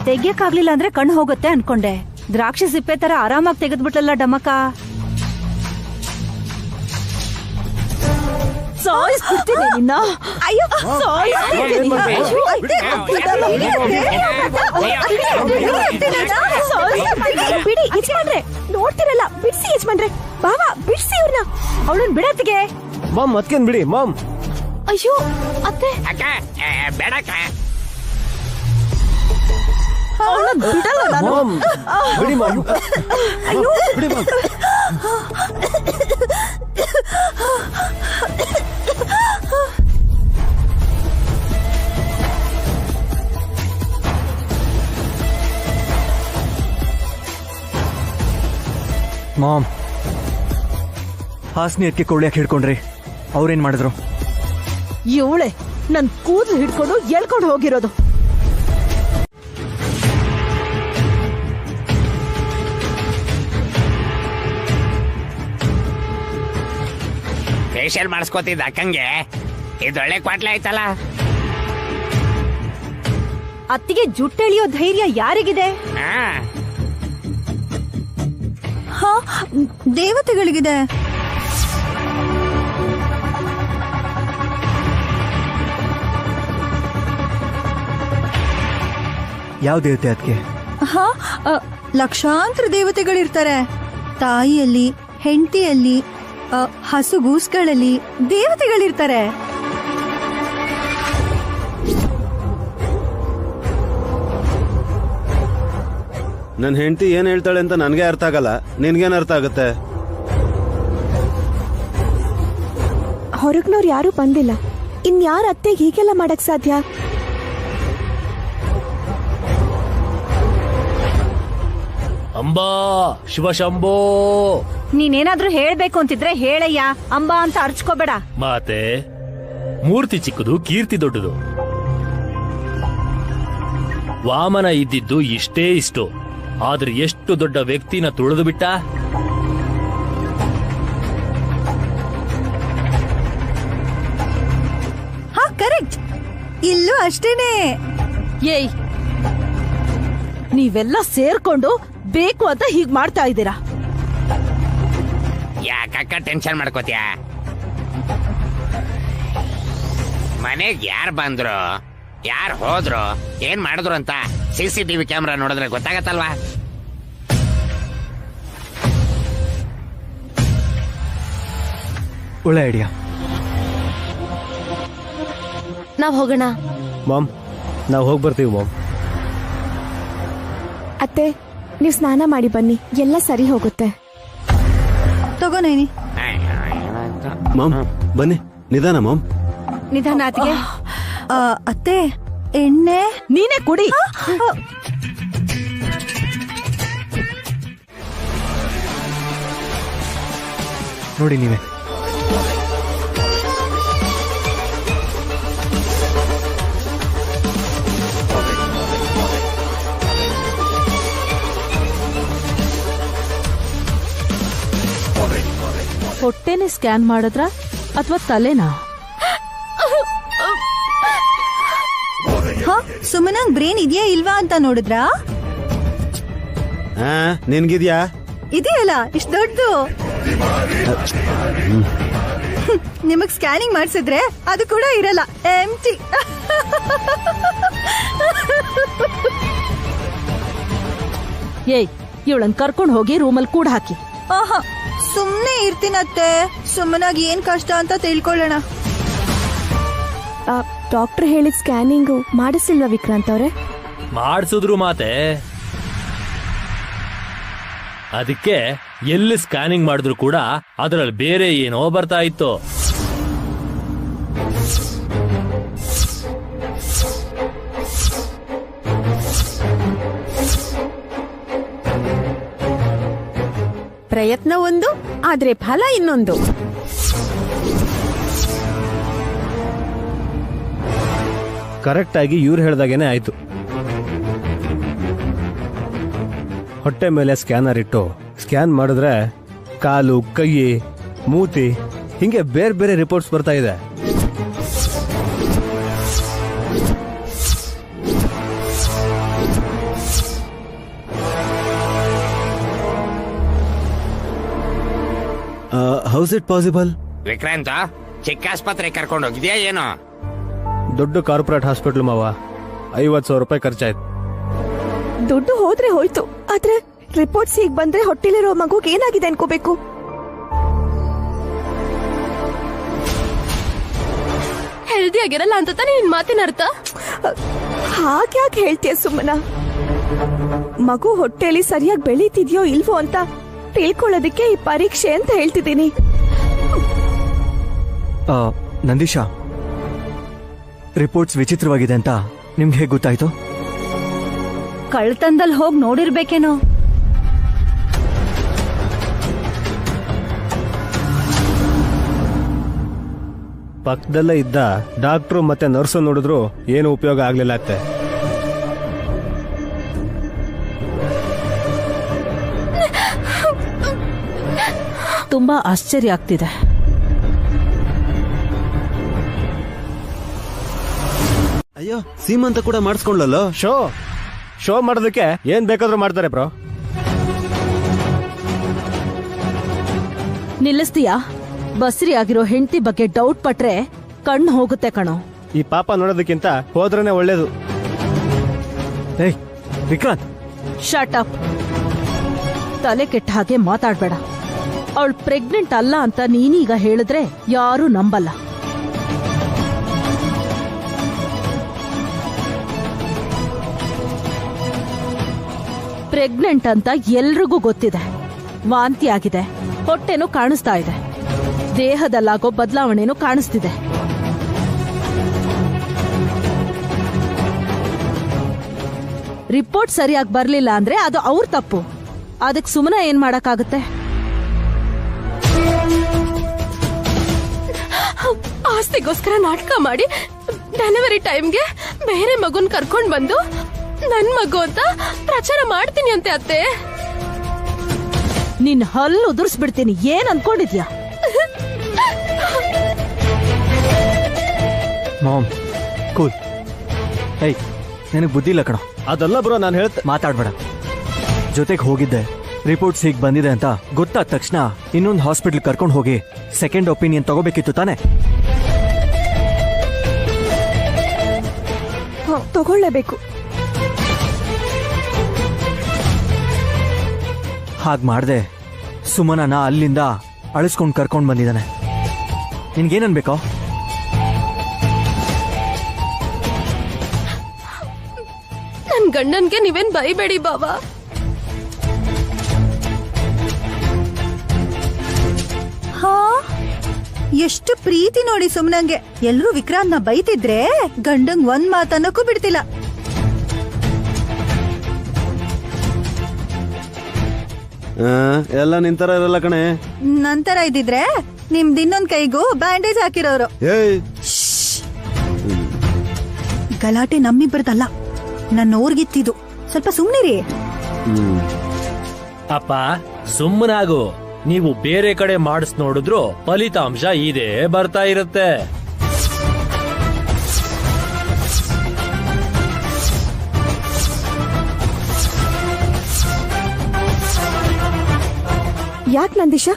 ತೆಗಿಯಕ್ಕಾಗ್ಲಿಲ್ಲ ಅಂದ್ರೆ ಕಣ್ಣು ಹೋಗುತ್ತೆ ಅನ್ಕೊಂಡೆ. ದ್ರಾಕ್ಷಿ ಸಿಪ್ಪೆ ತರ ಆರಾಮಾಗಿ ತೆಗೆದ್ಬಿಟ್ಲಲ್ಲ ಡಮಕ. ಸಾಯಿಸ್ಬಿಡ್ತೀನಿ ನಿನ್ನ. ಅಯ್ಯೋ ಸಾಯಿಸ್ಬಿಡ್ತೀನಿ. ಅಯ್ಯೋ, ಅತ್ತೆ, ಬಿಡಿ ಯಜಮಾನ್ರೆ, ನೋಡ್ತಿರಲ್ಲ, ಬಿಡ್ಸಿ ಯಜಮಾನ್ರೆ. ಬಾವ ಬಿಡ್ಸಿ ಇವ್ರನ್ನ, ಅವಳನ್ನ ಬಿಡತ್ತಿಗೆ. ಮಾಮ್ ಮತ್ಕೇನ್ ಬಿಡಿ ಮಾಮ್. ಅಯ್ಯೋ ಅತ್ತೆ, ಅಕ್ಕ ಬೇಡಕ್ಕ. ಅವಳನ್ನ ಬಿಡಲ್ಲ ನಾನು. ಮಾಮ್ ಬಿಡಿ ಮಾಮ್. ಅಯ್ಯೋ ಬಿಡಿ ಮಾಮ್. ಮಾಮ್, ಹಾಸ್ನಿ ಅದಕ್ಕೆ ಕೊಳ್ಳಿಯಾಕೆ ಹಿಡ್ಕೊಂಡ್ರಿ, ಅವ್ರೇನ್ ಮಾಡಿದ್ರು? ಇವಳೆ ನನ್ ಕೂದಲು ಹಿಡ್ಕೊಂಡು ಎಳ್ಕೊಂಡು ಹೋಗಿರೋದು. ಫೇಶಿಯಲ್ ಮಾಡಿಸ್ಕೋತಿದ್ದ ಅಕ್ಕಂಗೆ ಇದೊಳ್ಳೆ ಕ್ವಾಟ್ಲೆ ಆಯ್ತಲ್ಲ. ಅತ್ತಿಗೆ ಜುಟ್ಟೆಳಿಯೋ ಧೈರ್ಯ ಯಾರಿಗಿದೆ? ಹಾ, ದೇವತೆಗಳಿಗಿದೆ. ಯಾವ ದೇವತೆ ಅದಕ್ಕೆ? ಹಾ, ಲಕ್ಷಾಂತರ ದೇವತೆಗಳಿರ್ತಾರೆ. ತಾಯಿಯಲ್ಲಿ, ಹೆಂಡತಿಯಲ್ಲಿ, ಹಸುಗೂಸ್ಗಳಲ್ಲಿ ದೇವತೆಗಳಿರ್ತಾರೆ. ನನ್ನ ಹೆಂಡತಿ ಏನ್ ಹೇಳ್ತಾಳೆ ಅಂತ ನನ್ಗೆ ಅರ್ಥ ಆಗಲ್ಲ, ನಿನ್ಗೇನ್ ಅರ್ಥ ಆಗುತ್ತೆ? ಹೊರಗ್ನವ್ರು ಯಾರು ಬಂದಿಲ್ಲ, ಇನ್ಯಾರ ಅತ್ತೆಗೆ ಹೀಗೆಲ್ಲ ಮಾಡಕ್ ಸಾಧ್ಯ? ಅಂಬಾ ಶಿವಶಂಭೋ. ನೀನೇನಾದ್ರೂ ಹೇಳ್ಬೇಕು ಅಂತಿದ್ರೆ ಹೇಳಯ್ಯ, ಅಂಬಾ ಅಂತ ಅರ್ಚ್ಕೋಬೇಡ. ಮಾತೆ, ಮೂರ್ತಿ ಚಿಕ್ಕದು, ಕೀರ್ತಿ ದೊಡ್ಡದು. ವಾಮನ ಇದ್ದಿದ್ದು ಇಷ್ಟೇ ಇಷ್ಟು, ಆದ್ರೆ ಎಷ್ಟು ದೊಡ್ಡ ವ್ಯಕ್ತಿನ ತುಳಿದು ಬಿಟ್ಟ. ಹಾ, ಕರೆಕ್ಟ್. ಇಲ್ಲೂ ಅಷ್ಟೇನೆ. ಏಯ್, ನೀವೆಲ್ಲ ಸೇರ್ಕೊಂಡು ಬೇಕು ಅಂತ ಹೀಗ್ ಮಾಡ್ತಾ ಇದ್ದೀರಾ. ಯಾಕಕ್ಕ ಟೆನ್ಷನ್ ಮಾಡ್ಕೋತೀಯ? ಮನೆಗ್ ಯಾರು ಬಂದ್ರು, ಯಾರು ಹೋದ್ರು, ಏನ್ ಮಾಡಿದ್ರು ಅಂತ CCTV ಕ್ಯಾಮ್ರಾ ನೋಡಿದ್ರೆ ಗೊತ್ತಾಗತ್ತಲ್ವಾ? ಒಳ್ಳೆ ಐಡಿಯಾ. ನಾವ್ ಹೋಗೋಣ. ಮಾಮ್, ನಾವು ಹೋಗಿ ಬರ್ತೀವಿ ಮಾಮ್. ಅತ್ತೆ, ನೀವು ಸ್ನಾನ ಮಾಡಿ ಬನ್ನಿ, ಎಲ್ಲ ಸರಿ ಹೋಗುತ್ತೆ. ತಗೋ ನೈನಿ. ಮಾಮ್ ಬನ್ನಿ, ನಿಧಾನ ಮಾಮ್. ನಿಧಾನ ಅತ್ತಿಗೆ. ಅತ್ತೆ, ಎಣ್ಣೆ ನೀನೇ ಕುಡಿ. ನೋಡಿ ನೀವೇ. ಹೊಟ್ಟೆನೆ ಸ್ಕ್ಯಾನ್ ಮಾಡಿದ್ರ ಅಥವಾ ತಲೆನಾ? ಸುಮ್ಮನಂಗ್ ಬ್ರೇನ್ ಇದೆಯಾ ಇಲ್ವಾ ಅಂತ ನೋಡಿದ್ರಾ? ನಿನ್ಗಿದ್ಯಾ? ಇದೆಯಲ್ಲ, ಇಷ್ಟು ದೊಡ್ಡದು. ನಿಮಗ್ ಸ್ಕ್ಯಾನಿಂಗ್ ಮಾಡ್ಸಿದ್ರೆ ಅದು ಕೂಡ ಇರಲ್ಲ, ಎಂಟಿ. ಏಯ್, ಇವಳನ್ ಕರ್ಕೊಂಡು ಹೋಗಿ ರೂಮಲ್ಲಿ ಕೂಡ ಹಾಕಿ. ಆಹಾ, ಸುಮ್ನೆ ಇರ್ತೀನತ್ತೆ. ಸುಮ್ಮನಾಗಿ ಏನ್ ಕಷ್ಟ ಅಂತ ತಿಳ್ಕೊಳ್ಳೋಣ. ಡಾಕ್ಟರ್ ಹೇಳಿದ ಸ್ಕ್ಯಾನಿಂಗು ಮಾಡಿಸಿಲ್ವಾ ವಿಕ್ರಾಂತ್ ಅವ್ರೆ? ಮಾಡಿಸಿದ್ರು ಮಾತೆ. ಅದಕ್ಕೆ ಎಲ್ಲಿ ಸ್ಕ್ಯಾನಿಂಗ್ ಮಾಡಿದ್ರು ಕೂಡ ಅದರಲ್ಲಿ ಬೇರೆ ಏನೋ ಬರ್ತಾ ಇತ್ತು. ಪ್ರಯತ್ನ ಒಂದು, ಆದ್ರೆ ಫಲ ಇನ್ನೊಂದು. ಕರೆಕ್ಟ್ ಆಗಿ ಇವ್ರು ಹೇಳ್ದಾಗೇನೆ ಆಯ್ತು. ಹೊಟ್ಟೆ ಮೇಲೆ ಸ್ಕ್ಯಾನರ್ ಇಟ್ಟು ಸ್ಕ್ಯಾನ್ ಮಾಡಿದ್ರೆ ಕಾಲು, ಕೈ, ಮೂತಿ ಹಿಂಗೆ ಬೇರೆ ಬೇರೆ ರಿಪೋರ್ಟ್ಸ್ ಬರ್ತಾ ಇದೆ. House it possible? ವಿಕ್ರಾಂತ, ಚಿಕ್ಕ ಆಸ್ಪತ್ರೆ ಕರ್ಕೊಂಡು ಹೋಗಿದ್ಯಾ ಏನೋ? ದೊಡ್ಡ ಕಾರ್ಪೊರೇಟ್ ಹಾಸ್ಪಿಟ್ಲ್ ಮಾವ, 50,000 ರೂಪಾಯಿ ಖರ್ಚಾಯ್ತು. ದುಡ್ಡು ಹೋದ್ರೆ ಹೋಯ್ತು, ಆದ್ರೆ ರಿಪೋರ್ಟ್ಸ್ ಈಗ ಬಂದ್ರೆ ಹೊಟ್ಟಿಲಿರೋ ಮಗುಗೆ ಏನಾಗಿದೆ ಅನ್ಕೋಬೇಕು. ಹೆಲ್ದಿ ಆಗಿರಲ್ಲ ಅಂತ ತಾನೇ ನಿನ್ ಮಾತಿನ ಅರ್ಥ? ಹಾಗ್ಯಾಕೆ ಹೇಳ್ತೀಯ ಸುಮ್ಮನ? ಮಗು ಹೊಟ್ಟೆಲಿ ಸರಿಯಾಗಿ ಬೆಳೀತಿದ್ಯೋ ಇಲ್ವೋ ಅಂತ ತಿಳ್ಕೊಳ್ಳೋದಕ್ಕೆ ಈ ಪರೀಕ್ಷೆ ಅಂತ ಹೇಳ್ತಿದ್ದೀನಿ. ನಂದೀಶಾ, ರಿಪೋರ್ಟ್ಸ್ ವಿಚಿತ್ರವಾಗಿದೆ ಅಂತ ನಿಮ್ಗೆ ಹೇಗೆ ಗೊತ್ತಾಯ್ತು? ಕಳ್ತನದಲ್ಲಿ ಹೋಗಿ ನೋಡಿರ್ಬೇಕೇನೋ. ಪಕ್ಕದಲ್ಲೇ ಇದ್ದ ಡಾಕ್ಟ್ರು ಮತ್ತೆ ನರ್ಸು ನೋಡಿದ್ರು ಏನು ಉಪಯೋಗ ಆಗ್ಲಿಲ್ಲ ಅತ್ತೆ. ತುಂಬಾ ಆಶ್ಚರ್ಯ ಆಗ್ತಿದೆ. ಅಯ್ಯೋ, ಸೀಮಂತ ಕೂಡ ಮಾಡಿಸ್ಕೊಂಡ್ಲಲ್ಲ. ಶೋ ಮಾಡೋದಕ್ಕೆ ಏನ್ ಬೇಕಾದ್ರೂ ಮಾಡ್ತಾರೆ ಬ್ರೋ. ನಿಲ್ಲಿಸ್ತೀಯಾ? ಬಸ್ರಿ ಆಗಿರೋ ಹೆಂಡತಿ ಬಗ್ಗೆ ಡೌಟ್ ಪಟ್ರೆ ಕಣ್ಣು ಹೋಗುತ್ತೆ ಕಣೋ. ಈ ಪಾಪ ನೋಡೋದಕ್ಕಿಂತ ಹೋದ್ರೇನೆ ಒಳ್ಳೇದು. ಏಯ್ ವಿಕ್ರಾಂತ್, ಶಟ್ ಅಪ್. ತಲೆ ಕೆಟ್ಟ ಹಾಗೆ ಮಾತಾಡ್ಬೇಡ. ಅವಳು ಪ್ರೆಗ್ನೆಂಟ್ ಅಲ್ಲ ಅಂತ ನೀನೀಗ ಹೇಳಿದ್ರೆ ಯಾರೂ ನಂಬಲ್ಲ. ಪ್ರೆಗ್ನೆಂಟ್ ಅಂತ ಎಲ್ರಿಗೂ ಗೊತ್ತಿದೆ. ವಾಂತಿ ಆಗಿದೆ, ಹೊಟ್ಟೆನೂ ಕಾಣಿಸ್ತಾ ಇದೆ, ದೇಹದಲ್ಲಾಗೋ ಬದಲಾವಣೆನೂ ಕಾಣಿಸ್ತಿದೆ. ರಿಪೋರ್ಟ್ ಸರಿಯಾಗಿ ಬರ್ಲಿಲ್ಲ ಅಂದ್ರೆ ಅದು ಅವ್ರ ತಪ್ಪು. ಅದಕ್ಕೆ ಸುಮ್ಮನೆ ಏನ್ ಮಾಡಕ್ಕಾಗುತ್ತೆ? ಆಸ್ತಿಗೋಸ್ಕರ ನಾಟಕ ಮಾಡಿ ಡೆಲಿವರಿ ಟೈಮ್ಗೆ ಬೇರೆ ಮಗುನ್ ಕರ್ಕೊಂಡ್ ಬಂದು ನನ್ ಮಗು ಅಂತ ಪ್ರಚಾರ ಮಾಡ್ತೀನಿ ಅಂತೆ ಅತ್ತೆ. ನಿನ್ ಹಲ್ಲು ಉದುರ್ಸ್ಬಿಡ್ತೀನಿ. ಏನ್ ಅನ್ಕೊಂಡಿದ್ಯಾ? Ma'am cool. ಏಯ್, ನಿನಗೆ ಬುದ್ಧಿ ಇಲ್ಲ ಕಣೋ. ಅದಲ್ಲ ಬ್ರೋ, ನಾನು ಹೇಳ್ತೆ. ಮಾತಾಡ್ಬೇಡ. ಜೊತೆಗೆ ಹೋಗಿದ್ದೆ, ರಿಪೋರ್ಟ್ಸ್ ಹೀಗೆ ಬಂದಿದೆ ಅಂತ ಗೊತ್ತಾದ ತಕ್ಷಣ ಇನ್ನೊಂದು ಹಾಸ್ಪಿಟಲ್ ಕರ್ಕೊಂಡು ಹೋಗಿ ಸೆಕೆಂಡ್ ಒಪಿನಿಯನ್ ತಗೋಬೇಕಿತ್ತು ತಾನೆ? ತಗೊಳ್ಳೇಬೇಕು. ಹಾಗೆ ಮಾಡ್ದೆ ಸುಮನನ ಅಲ್ಲಿಂದ ಅಳಿಸ್ಕೊಂಡು ಕರ್ಕೊಂಡು ಬಂದಿದ್ದಾನೆ. ನಿನ್ಗೇನನ್ಬೇಕೋ? ನನ್ ಗಂಡನ್ಗೆ ನೀವೇನ್ ಬೈಬೇಡಿ ಬಾವಾ. ಹಾ, ಎಷ್ಟು ಪ್ರೀತಿ ನೋಡಿ ಸುಮ್ನಂಗೆ. ಎಲ್ರೂ ವಿಕ್ರಾಂತ್ನ ಬೈತಿದ್ರೆ ಗಂಡಂಗ್ ಒಂದ್ ಮಾತನ್ನಕ್ಕೂ ಬಿಡ್ತಿಲ್ಲ. ಎಲ್ಲ ನಿಂತರ ಇರಲ್ಲ ಕಣೆ. ನಂತರ ಇದ್ದಿದ್ರೆ ನಿಮ್ದು ಇನ್ನೊಂದ್ ಕೈಗೂ ಬ್ಯಾಂಡೇಜ್ ಹಾಕಿರೋರು. ಗಲಾಟೆ ನಮ್ಮಿಬ್ಬರದಲ್ಲ, ನನ್ನ ಓರ್ಗಿತ್ತಿದು. ಸ್ವಲ್ಪ ಸುಮ್ನಿರಿ. ಅಪ್ಪ ಸುಮ್ಮನಾಗು. ನೀವು ಬೇರೆ ಕಡೆ ಮಾಡಿಸ್ ನೋಡಿದ್ರು ಫಲಿತಾಂಶ ಇದೇ ಬರ್ತಾ ಇರುತ್ತೆ. ಯಾಕೆ ನಂದೀಶ?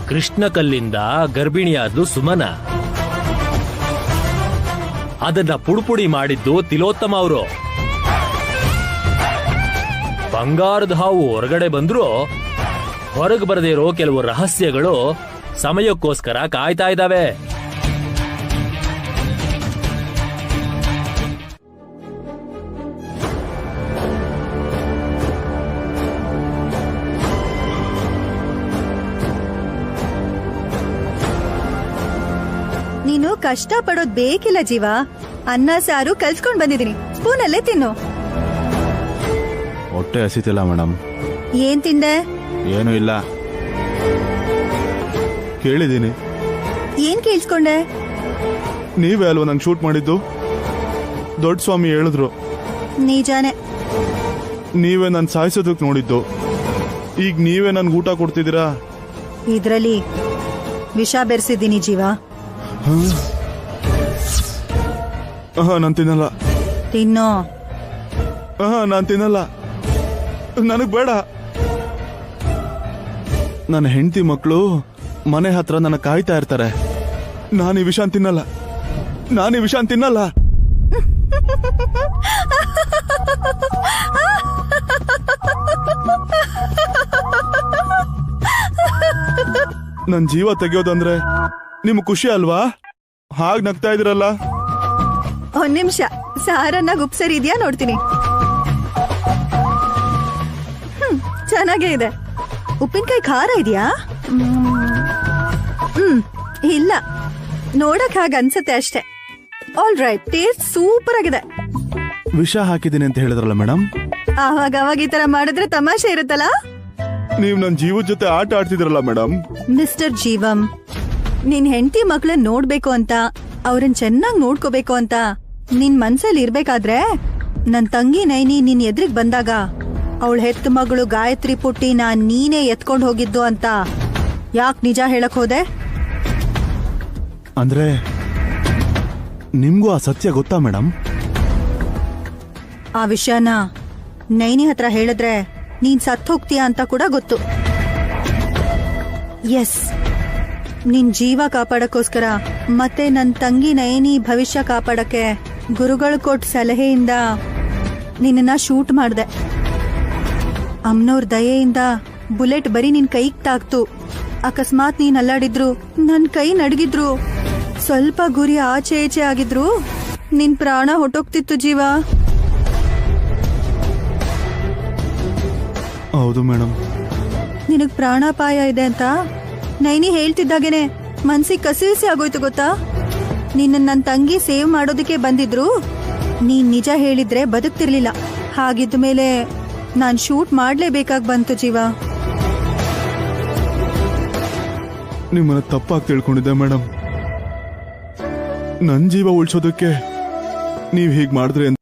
ಕೃಷ್ಣ ಕಲ್ಲಿಂದ ಗರ್ಭಿಣಿಯಾದ್ಲು ಸುಮನ. ಅದನ್ನ ಪುಡುಪುಡಿ ಮಾಡಿದ್ದು ತಿಲೋತ್ತಮ ಅವರು. ಬಂಗಾರದ ಹಾವು ಹೊರಗಡೆ ಬಂದ್ರು ಹೊರಗೆ ಬರದೇ ಇರೋ ಕೆಲವು ರಹಸ್ಯಗಳು ಸಮಯಕ್ಕೋಸ್ಕರ ಕಾಯ್ತಾ ಇದ್ದಾವೆ. ನೀನು ಕಷ್ಟ ಪಡೋದ್ ಬೇಕಿಲ್ಲ ಜೀವ. ಅನ್ನ ಸಾರು ಕಲ್ಸ್ಕೊಂಡ್ ಬಂದಿದ್ದೀನಿ, ಸ್ಪೂನಲ್ಲೇ ತಿನ್ನು. ಹೊಟ್ಟೆ ಹಸಿತಿಲ್ಲ ಮೇಡಮ್. ಏನ್ ತಿಂದೆ? ಏನೂ ಇಲ್ಲ. ಕೇಳಿದ್ದೀನಿ. ಏನ್ ಕೇಳಿಸ್ಕೊಂಡೆ? ನೀವೇ ಅಲ್ವಾ ನಂಗೆ ಶೂಟ್ ಮಾಡಿದ್ದು? ದೊಡ್ಡ ಸ್ವಾಮಿ ಹೇಳಿದ್ರು. ನಿಜಾನೆ. ನೀವೇ ನನ್ ಸಾಯಿಸೋದಕ್ ನೋಡಿದ್ದು. ಈಗ ನೀವೇ ನನ್ಗೆ ಊಟ ಕೊಡ್ತಿದ್ದೀರಾ. ಇದ್ರಲ್ಲಿ ವಿಷ ಬೆರೆಸಿದ್ದೀನಿ ಜೀವ. ನಾನ್ ತಿನ್ನಲ್ಲ. ತಿನ್ನೋ. ನಾನ್ ತಿನ್ನಲ್ಲ, ನನಗ್ ಬೇಡ. ನನ್ನ ಹೆಂಡತಿ ಮಕ್ಕಳು ಮನೆ ಹತ್ರ ನನ್ನ ಕಾಯ್ತಾ ಇರ್ತಾರೆ. ನಾನು ಈ ವಿಷಾನ್ ತಿನ್ನಲ್ಲ, ನಾನು ಈ ವಿಷಾನ್ ತಿನ್ನಲ್ಲ. ನನ್ ಜೀವ ತೆಗೆಯೋದಂದ್ರೆ ನಿಮ್ ಖುಷಿ ಅಲ್ವಾ? ಹಾಗ್ ನಗ್ತಾ ಇದ್ರಲ್ಲ. ಒಂದ್ ನಿಮಿಷ, ಸಾರನ್ನ ಗುಪ್ಸರಿ ಇದೆಯಾ ನೋಡ್ತೀನಿ. ಚೆನ್ನಾಗೇ ಇದೆ. ಉಪ್ಪಿನಕಾಯಿ ಖಾರ ಇದೆಯಾ? ಇಲ್ಲ, ನೋಡಕ್ ಹಾಗ ಅನ್ಸತ್ತೆ ಅಷ್ಟೇ. ಆಲ್ ರೈಟ್, ಟೇಸ್ಟ್ ಸೂಪರ್ ಆಗಿದೆ. ವಿಷ ಹಾಕಿದ್ದೀನಿ ಅಂತ ಹೇಳಿದ್ರಲ್ಲ ಮೇಡಮ್. ಅವಾಗ ಈ ತರ ಮಾಡಿದ್ರೆ ತಮಾಷೆ ಇರುತ್ತಲ್ಲ. ನೀವ್ ನನ್ ಜೀವದ ಜೊತೆ ಆಟ ಆಡ್ತಿದ್ರಲ್ಲ ಮೇಡಮ್. ಮಿಸ್ಟರ್ ಜೀವಂ, ನಿನ್ ಹೆಂಡತಿ ಮಕ್ಳನ್ನ ನೋಡ್ಬೇಕು ಅಂತ, ಅವ್ರನ್ ಚೆನ್ನಾಗ್ ನೋಡ್ಕೋಬೇಕು ಅಂತ ನಿನ್ ಮನ್ಸಲ್ಲಿ ಇರ್ಬೇಕಾದ್ರೆ ನನ್ ತಂಗಿ ನೈನಿ ನಿನ್ ಎದ್ರಿಗ್ ಬಂದಾಗ ಅವಳ ಹೆತ್ತ ಮಗಳು ಗಾಯತ್ರಿ ಪುಟ್ಟಿ ನೀನೇ ಎತ್ಕೊಂಡ್ ಹೋಗಿದ್ದು ಅಂತ ಯಾಕ್ ನಿಜ ಹೇಳಕ್ ಹೋದೆ? ಅಂದ್ರೆ ನಿಮ್ಗೂ ಆ ಸತ್ಯ ಗೊತ್ತಾ ಮೇಡಮ್? ಆ ವಿಷಯನ ನೈನಿ ಹತ್ರ ಹೇಳಿದ್ರೆ ನೀನ್ ಸತ್ ಹೋಗ್ತೀಯ ಅಂತ ಕೂಡ ಗೊತ್ತು. ಎಸ್, ನಿನ್ ಜೀವ ಕಾಪಾಡಕ್ಕೋಸ್ಕರ ಮತ್ತೆ ನನ್ ತಂಗಿ ನಯನಿ ಭವಿಷ್ಯ ಕಾಪಾಡಕ್ಕೆ ಗುರುಗಳು ಕೊಟ್ಟ ಸಲಹೆಯಿಂದ ನಿನ್ನ ಶೂಟ್ ಮಾಡ್ದೆ. ಅಮ್ನವ್ರ ದಯೆಯಿಂದ ಬುಲೆಟ್ ಬರೀ ನಿನ್ ಕೈಗ್ ತಾಕ್ತು. ಅಕಸ್ಮಾತ್ ನೀನ್ ಅಲ್ಲಾಡಿದ್ರು, ನನ್ ಕೈ ನಡಗಿದ್ರು, ಸ್ವಲ್ಪ ಗುರಿ ಆಚೆ ಈಚೆ ಆಗಿದ್ರು ನಿನ್ ಪ್ರಾಣ ಹೊಟ್ಟೋಗ್ತಿತ್ತು ಜೀವ. ಹೌದು ಮೇಡಮ್. ನಿನಗ್ ಪ್ರಾಣಾಪಾಯ ಇದೆ ಅಂತ ನೈನಿ ಹೇಳ್ತಿದ್ದಾಗೇನೆ ಮನ್ಸಿಗೆ ಕಸಿವಿಸಿ ಆಗೋಯ್ತು ಗೊತ್ತಾ? ನಿನ್ನ ನನ್ ತಂಗಿ ಸೇವ್ ಮಾಡೋದಕ್ಕೆ ಬಂದಿದ್ರು. ನೀನ್ ನಿಜ ಹೇಳಿದ್ರೆ ಬದುಕ್ತಿರ್ಲಿಲ್ಲ. ಹಾಗಿದ್ದ ಮೇಲೆ ನಾನ್ ಶೂಟ್ ಮಾಡ್ಲೇಬೇಕಾಗ್ ಬಂತು ಜೀವ. ನಿಮ್ಮನ್ನ ತಪ್ಪಾಗಿ ತಿಳ್ಕೊಂಡಿದ್ದೆ ಮೇಡಮ್. ನನ್ ಜೀವ ಉಳಿಸೋದಕ್ಕೆ ನೀವ್ ಹೀಗ್ ಮಾಡಿದ್ರಿ ಅಂತ.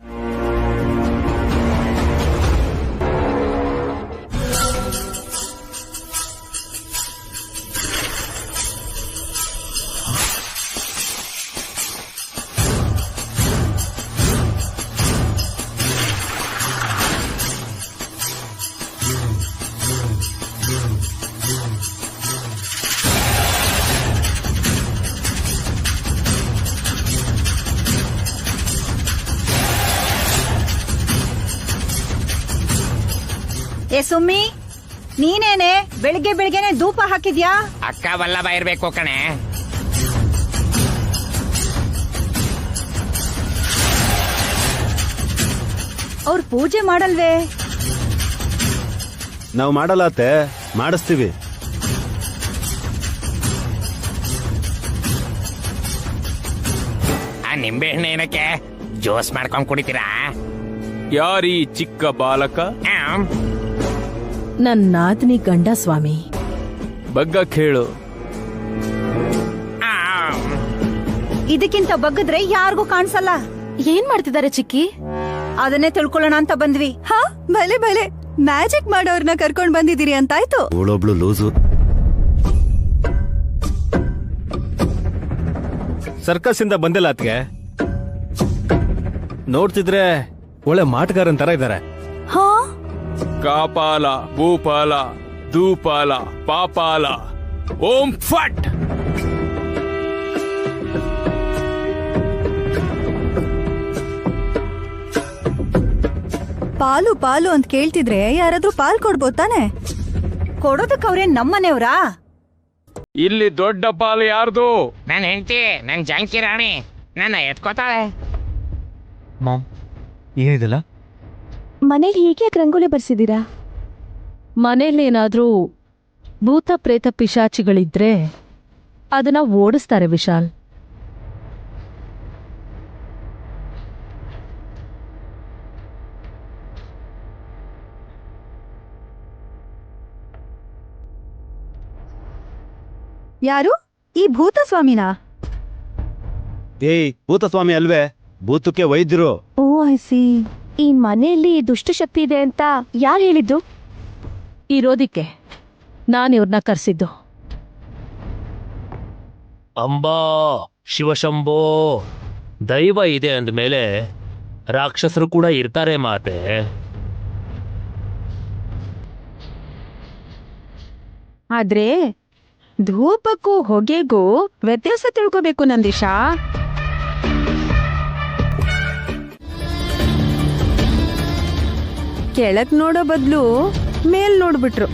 ಏ ಸುಮ್ಮಿ, ನೀನೇನೆ ಬೆಳಿಗ್ಗೆನೆ ಧೂಪ ಹಾಕಿದ್ಯಾ? ಅಕ್ಕ ವಲ್ಲಭ ಇರ್ಬೇಕು ಕಣೆ. ಅವ್ರ ಪೂಜೆ ಮಾಡಲ್ವೇ? ನಾವು ಮಾಡಲ್ಲ ಅತ್ತೆ, ಮಾಡಿಸ್ತೀವಿ. ಆ ನಿಂಬೆ ಹಣ್ಣು ಏನಕ್ಕೆ ಜ್ಯೂಸ್ ಮಾಡ್ಕೊಂಡ್ ಕುಡಿತೀರಾ? ಯಾರೀ ಚಿಕ್ಕ ಬಾಲಕ? ನನ್ನ ನಾದಿನಿ ಗಂಡ ಸ್ವಾಮಿ. ಬಗ್ಗ ಕೇಳು. ಇದಕ್ಕಿಂತ ಬಗ್ಗದ್ರೆ ಯಾರಿಗೂ ಕಾಣಿಸಲ್ಲ. ಏನ್ ಮಾಡ್ತಿದ್ದಾರೆ ಚಿಕ್ಕಿ? ಅದನ್ನೇ ತಿಳ್ಕೊಳ್ಳೋಣ ಅಂತ ಬಂದ್ವಿ. ಹಾ, ಭಲೆ ಭಲೆ, ಮ್ಯಾಜಿಕ್ ಮಾಡೋರ್ನ ಕರ್ಕೊಂಡ್ ಬಂದಿದ್ದೀರಿ ಅಂತಾಯ್ತು. ಅವಳೊಬ್ಳು ಲೂಸು. ಸರ್ಕಸ್ ಇಂದ ಬಂದಿಲ್ಲ ಅತ್ಗೆ. ನೋಡ್ತಿದ್ರೆ ಒಳ್ಳೆ ಮಾಟಗಾರನ್ ತರ ಇದ್ದಾರೆ. ಹಾ, ಕಾಪಾಲ, ಭೂಪಾಲ, ಧೂಪಾಲ, ಪಾಪಾಲ, ಓಂ ಫಟ್. ಪಾಲು ಪಾಲು ಅಂತ ಕೇಳ್ತಿದ್ರೆ ಯಾರಾದ್ರೂ ಪಾಲ್ ಕೊಡ್ಬೋದ್ ತಾನೆ? ಕೊಡೋದಕ್ಕೆ ಅವ್ರೇನ್ ನಮ್ಮನೆಯವ್ರಾ? ಇಲ್ಲಿ ದೊಡ್ಡ ಪಾಲು ಯಾರ್ದು? ನನ್ ಹೆಂಡತಿ, ನನ್ ಜಾಂಕಿ ರಾಣಿ ನನ್ನ ಎತ್ಕೋತಾಳೆ. ಮಾಮ್, ಏನಿದೆಲ್ಲ? ಮನೇಲಿ ಹೀಗೆ ರಂಗೋಲಿ ಬರ್ಸಿದ್ದೀರಾ? ಮನೇಲೇನಾದ್ರೂ ಭೂತ ಪ್ರೇತ ಪಿಶಾಚಿಗಳಿದ್ರೆ ಅದನ್ನ ಓಡಿಸ್ತಾರೆ ವಿಶಾಲ್. ಯಾರು? ಈ ಭೂತ ಸ್ವಾಮಿನಾ? ಏಯ್, ಭೂತಸ್ವಾಮಿ ಅಲ್ವೇ, ಭೂತಕ್ಕೆ ವೈದ್ಯರು. ಓ ಐ ಸಿ. ಈ ಮನೆಯಲ್ಲಿ ದುಷ್ಟಶಕ್ತಿ ಇದೆ ಅಂತ ಯಾರು ಹೇಳಿದ್ದು? ಇರೋದಿಕ್ಕೆ ನಾನಿವ್ರನ್ನ ಕರ್ಸಿದ್ದು. ಅಂಬಾ ಶಿವಶಂಭೋ, ದೈವ ಇದೆ ಅಂದಮೇಲೆ ರಾಕ್ಷಸರು ಕೂಡ ಇರ್ತಾರೆ ಮಾತೆ. ಆದ್ರೆ ಧೂಪಕ್ಕೂ ಹೊಗೆಗೂ ವ್ಯತ್ಯಾಸ ತಿಳ್ಕೋಬೇಕು ನಂದೀಶಾ. ಕೆಳಗ್ ನೋಡೋ ಬದ್ಲು ಮೇಲ್ ನೋಡ್ಬಿಟ್ರು.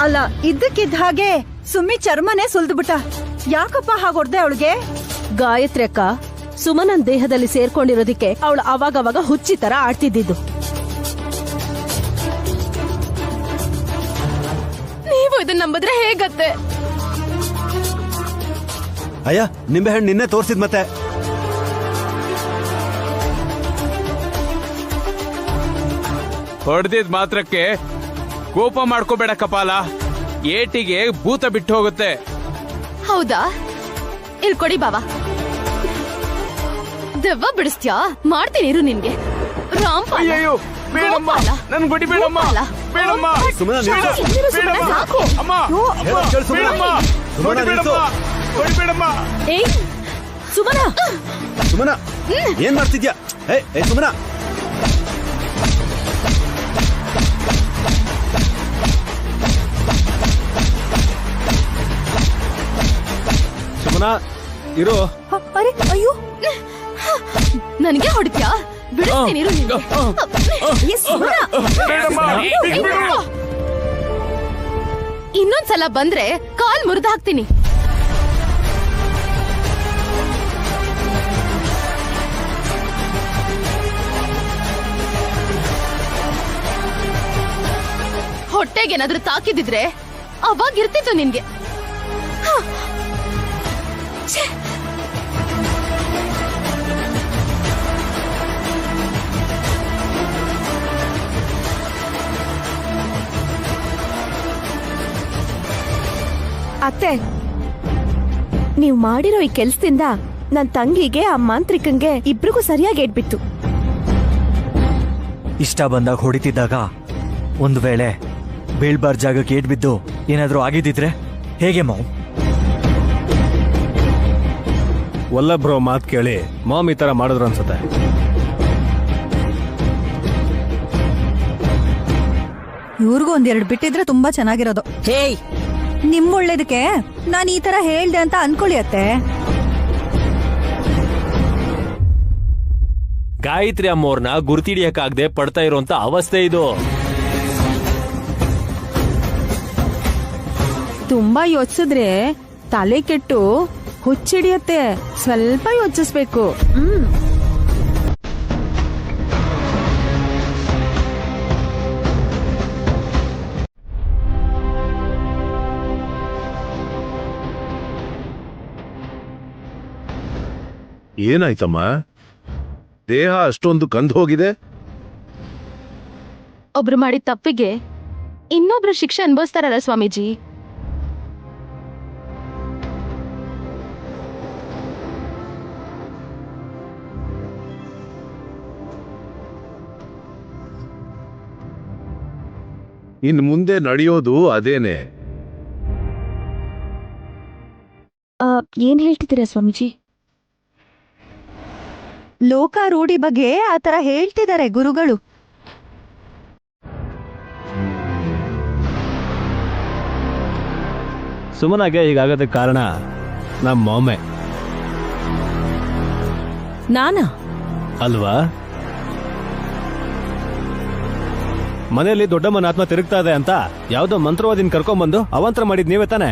ಅಲ್ಲ, ಇದ್ದಕ್ಕಿದ್ದ ಹಾಗೆ ಸುಮ್ಮಿ ಚರ್ಮನೇ ಸುಲ್ದುಬಿಟ್ಟ. ಯಾಕಪ್ಪ ಹಾಗೊಡ್ದೆ ಅವಳಿಗೆ? ಗಾಯತ್ರಿ ಅಕ್ಕ ಸುಮನನ್ ದೇಹದಲ್ಲಿ ಸೇರ್ಕೊಂಡಿರೋದಿಕ್ಕೆ ಅವಳು ಅವಾಗವಾಗ ಹುಚ್ಚಿ ತರ ಆಡ್ತಿದ್ದಿದ್ದು. ನೀವು ಇದನ್ನ ನಂಬಿದ್ರೆ ಹೇಗತ್ತೆ? ಅಯ್ಯ, ನಿಂಬೆ ಹಣ್ಣು ನಿನ್ನೆ ತೋರ್ಸಿದ್ ಮತ್ತೆ. ಹೊಡೆದಿದ್ ಮಾತ್ರಕ್ಕೆ ಕೋಪ ಮಾಡ್ಕೋಬೇಡ ಕಪಾಲ. ಏಟಿಗೆ ಭೂತ ಬಿಟ್ಟು ಹೋಗುತ್ತೆ. ಹೌದಾ? ಇಲ್ಲಿ ಕೊಡಿ ಬಾವಾ. ದೆವ್ವ ಬಿಡಿಸ್ತ್ಯಾ? ಮಾಡ್ತೀನಿ ಇರು ನಿನ್ಗೆ. ರಾಮ್ಪಾಲ, ಬೇಡಮ್ಮ, ನನ್ ಗುಡಿ ಬೇಡಮ್ಮ, ಬೇಡಮ್ಮ, ಸುಮ್ಮನೆ ಸಾಕು. ಅಮ್ಮ, ಬೇಡಮ್ಮ, ಗುಡಿ ಬೇಡಮ್ಮ, ಗುಡಿ ಬೇಡಮ್ಮ. ಏಯ್ ಸುಮನ, ಸುಮನ ಏನ್ ಮಾಡ್ತಿದ್ಯಾ? ಏ ಸುಮನ, ಸುಮನ ಇರೋ. ಅರೆ ಅಯ್ಯೋ, ನನಗೆ ಹೊಡಿತ್ಯಾ? ಬಿಡಿಸ್ತೀನಿ ಇರು ನಿನ್ಗೆ. ಇನ್ನೊಂದ್ಸಲ ಬಂದ್ರೆ ಕಾಲ್ ಮುರಿದು ಹಾಕ್ತೀನಿ. ಹೊಟ್ಟೆಗೇನಾದ್ರೂ ತಾಕಿದಿದ್ರೆ ಅವಾಗ ಇರ್ತಿತ್ತು ನಿನ್ಗೆ. ಅತ್ತೆ, ನೀವ್ ಮಾಡಿರೋ ಈ ಕೆಲ್ಸದಿಂದ ನನ್ ತಂಗಿಗೆ ಆ ಮಾಂತ್ರಿಕಂಗೆ ಇಬ್ರಿಗೂ ಸರಿಯಾಗಿ ಏಟ್ಬಿತ್ತು. ಇಷ್ಟ ಬಂದಾಗ ಹೊಡಿತಿದ್ದಾಗ ಒಂದು ವೇಳೆ ಬೀಳ್ಬಾರ್ ಜಾಗಕ್ಕೆ ಏಟ್ ಬಿದ್ದು ಏನಾದ್ರೂ ಆಗಿದ್ದಿದ್ರೆ ಹೇಗೆ ಮಾವು? ವಲ್ಲಭ್ರೋ ಮಾತು ಕೇಳಿ ಮಾಮ್ ಈ ತರ ಮಾಡಿದ್ರು ಅನ್ಸುತ್ತೆ. ಇವ್ರಿಗೂ ಒಂದೆರಡು ಬಿಟ್ಟಿದ್ರೆ ತುಂಬಾ ಚೆನ್ನಾಗಿರೋದು. ಹೇಯ್, ನಿಮ್ ಒಳ್ಳೇದಕ್ಕೆ ನಾನು ಈ ತರ ಹೇಳ್ದೆ ಅಂತ ಅನ್ಕೊಳ್ಳಿ ಅತ್ತೆ. ಗಾಯತ್ರಿ ಅಮ್ಮೋರ್ನ ಗುರ್ತಿಡಿಯಕ್ಕಾಗದೆ ಪಡ್ತಾ ಇರುವಂತ ಅವಸ್ಥೆ ಇದು. ತುಂಬಾ ಯೋಚಿಸಿದ್ರೆ ತಲೆ ಕೆಟ್ಟು ಹುಚ್ಚಿಡಿಯತ್ತೆ. ಸ್ವಲ್ಪ ಯೋಚಿಸ್ಬೇಕು. ಏನಾಯ್ತಮ್ಮ? ದೇಹ ಅಷ್ಟೊಂದು ಕಂದು ಹೋಗಿದೆ. ಒಬ್ರು ಮಾಡಿದ ತಪ್ಪಿಗೆ ಇನ್ನೊಬ್ರು ಶಿಕ್ಷೆ ಅನುಭವಿಸ್ತಾರಲ್ಲ ಸ್ವಾಮೀಜಿ. ಇನ್ ಮುಂದೆ ನಡೆಯೋದು ಅದೇನೆ. ಏನ್ ಹೇಳ್ತಿದ್ದೀರಾ ಸ್ವಾಮೀಜಿ? ಲೋಕಾರೂಢಿ ಬಗ್ಗೆ ಆತರ ಹೇಳ್ತಿದ್ದಾರೆ ಗುರುಗಳು. ಸುಮನಾಗೆ ಹೀಗಾಗೋದಕ್ಕೆ ಕಾರಣ ನಮ್ಮ ಮೊಮ್ಮೆ ನಾನಾ ಅಲ್ವಾ? ಮನೆಯಲ್ಲಿ ದೊಡ್ಡಮ್ಮನ ಆತ್ಮ ತಿರುಗ್ತಾ ಇದೆ ಅಂತ ಯಾವ್ದೋ ಮಂತ್ರವಾದಿನ ಕರ್ಕೊಂಡ್ಬಂದು ಅವಾಂತರ ಮಾಡಿದ್ ನೀವೇ ತಾನೆ?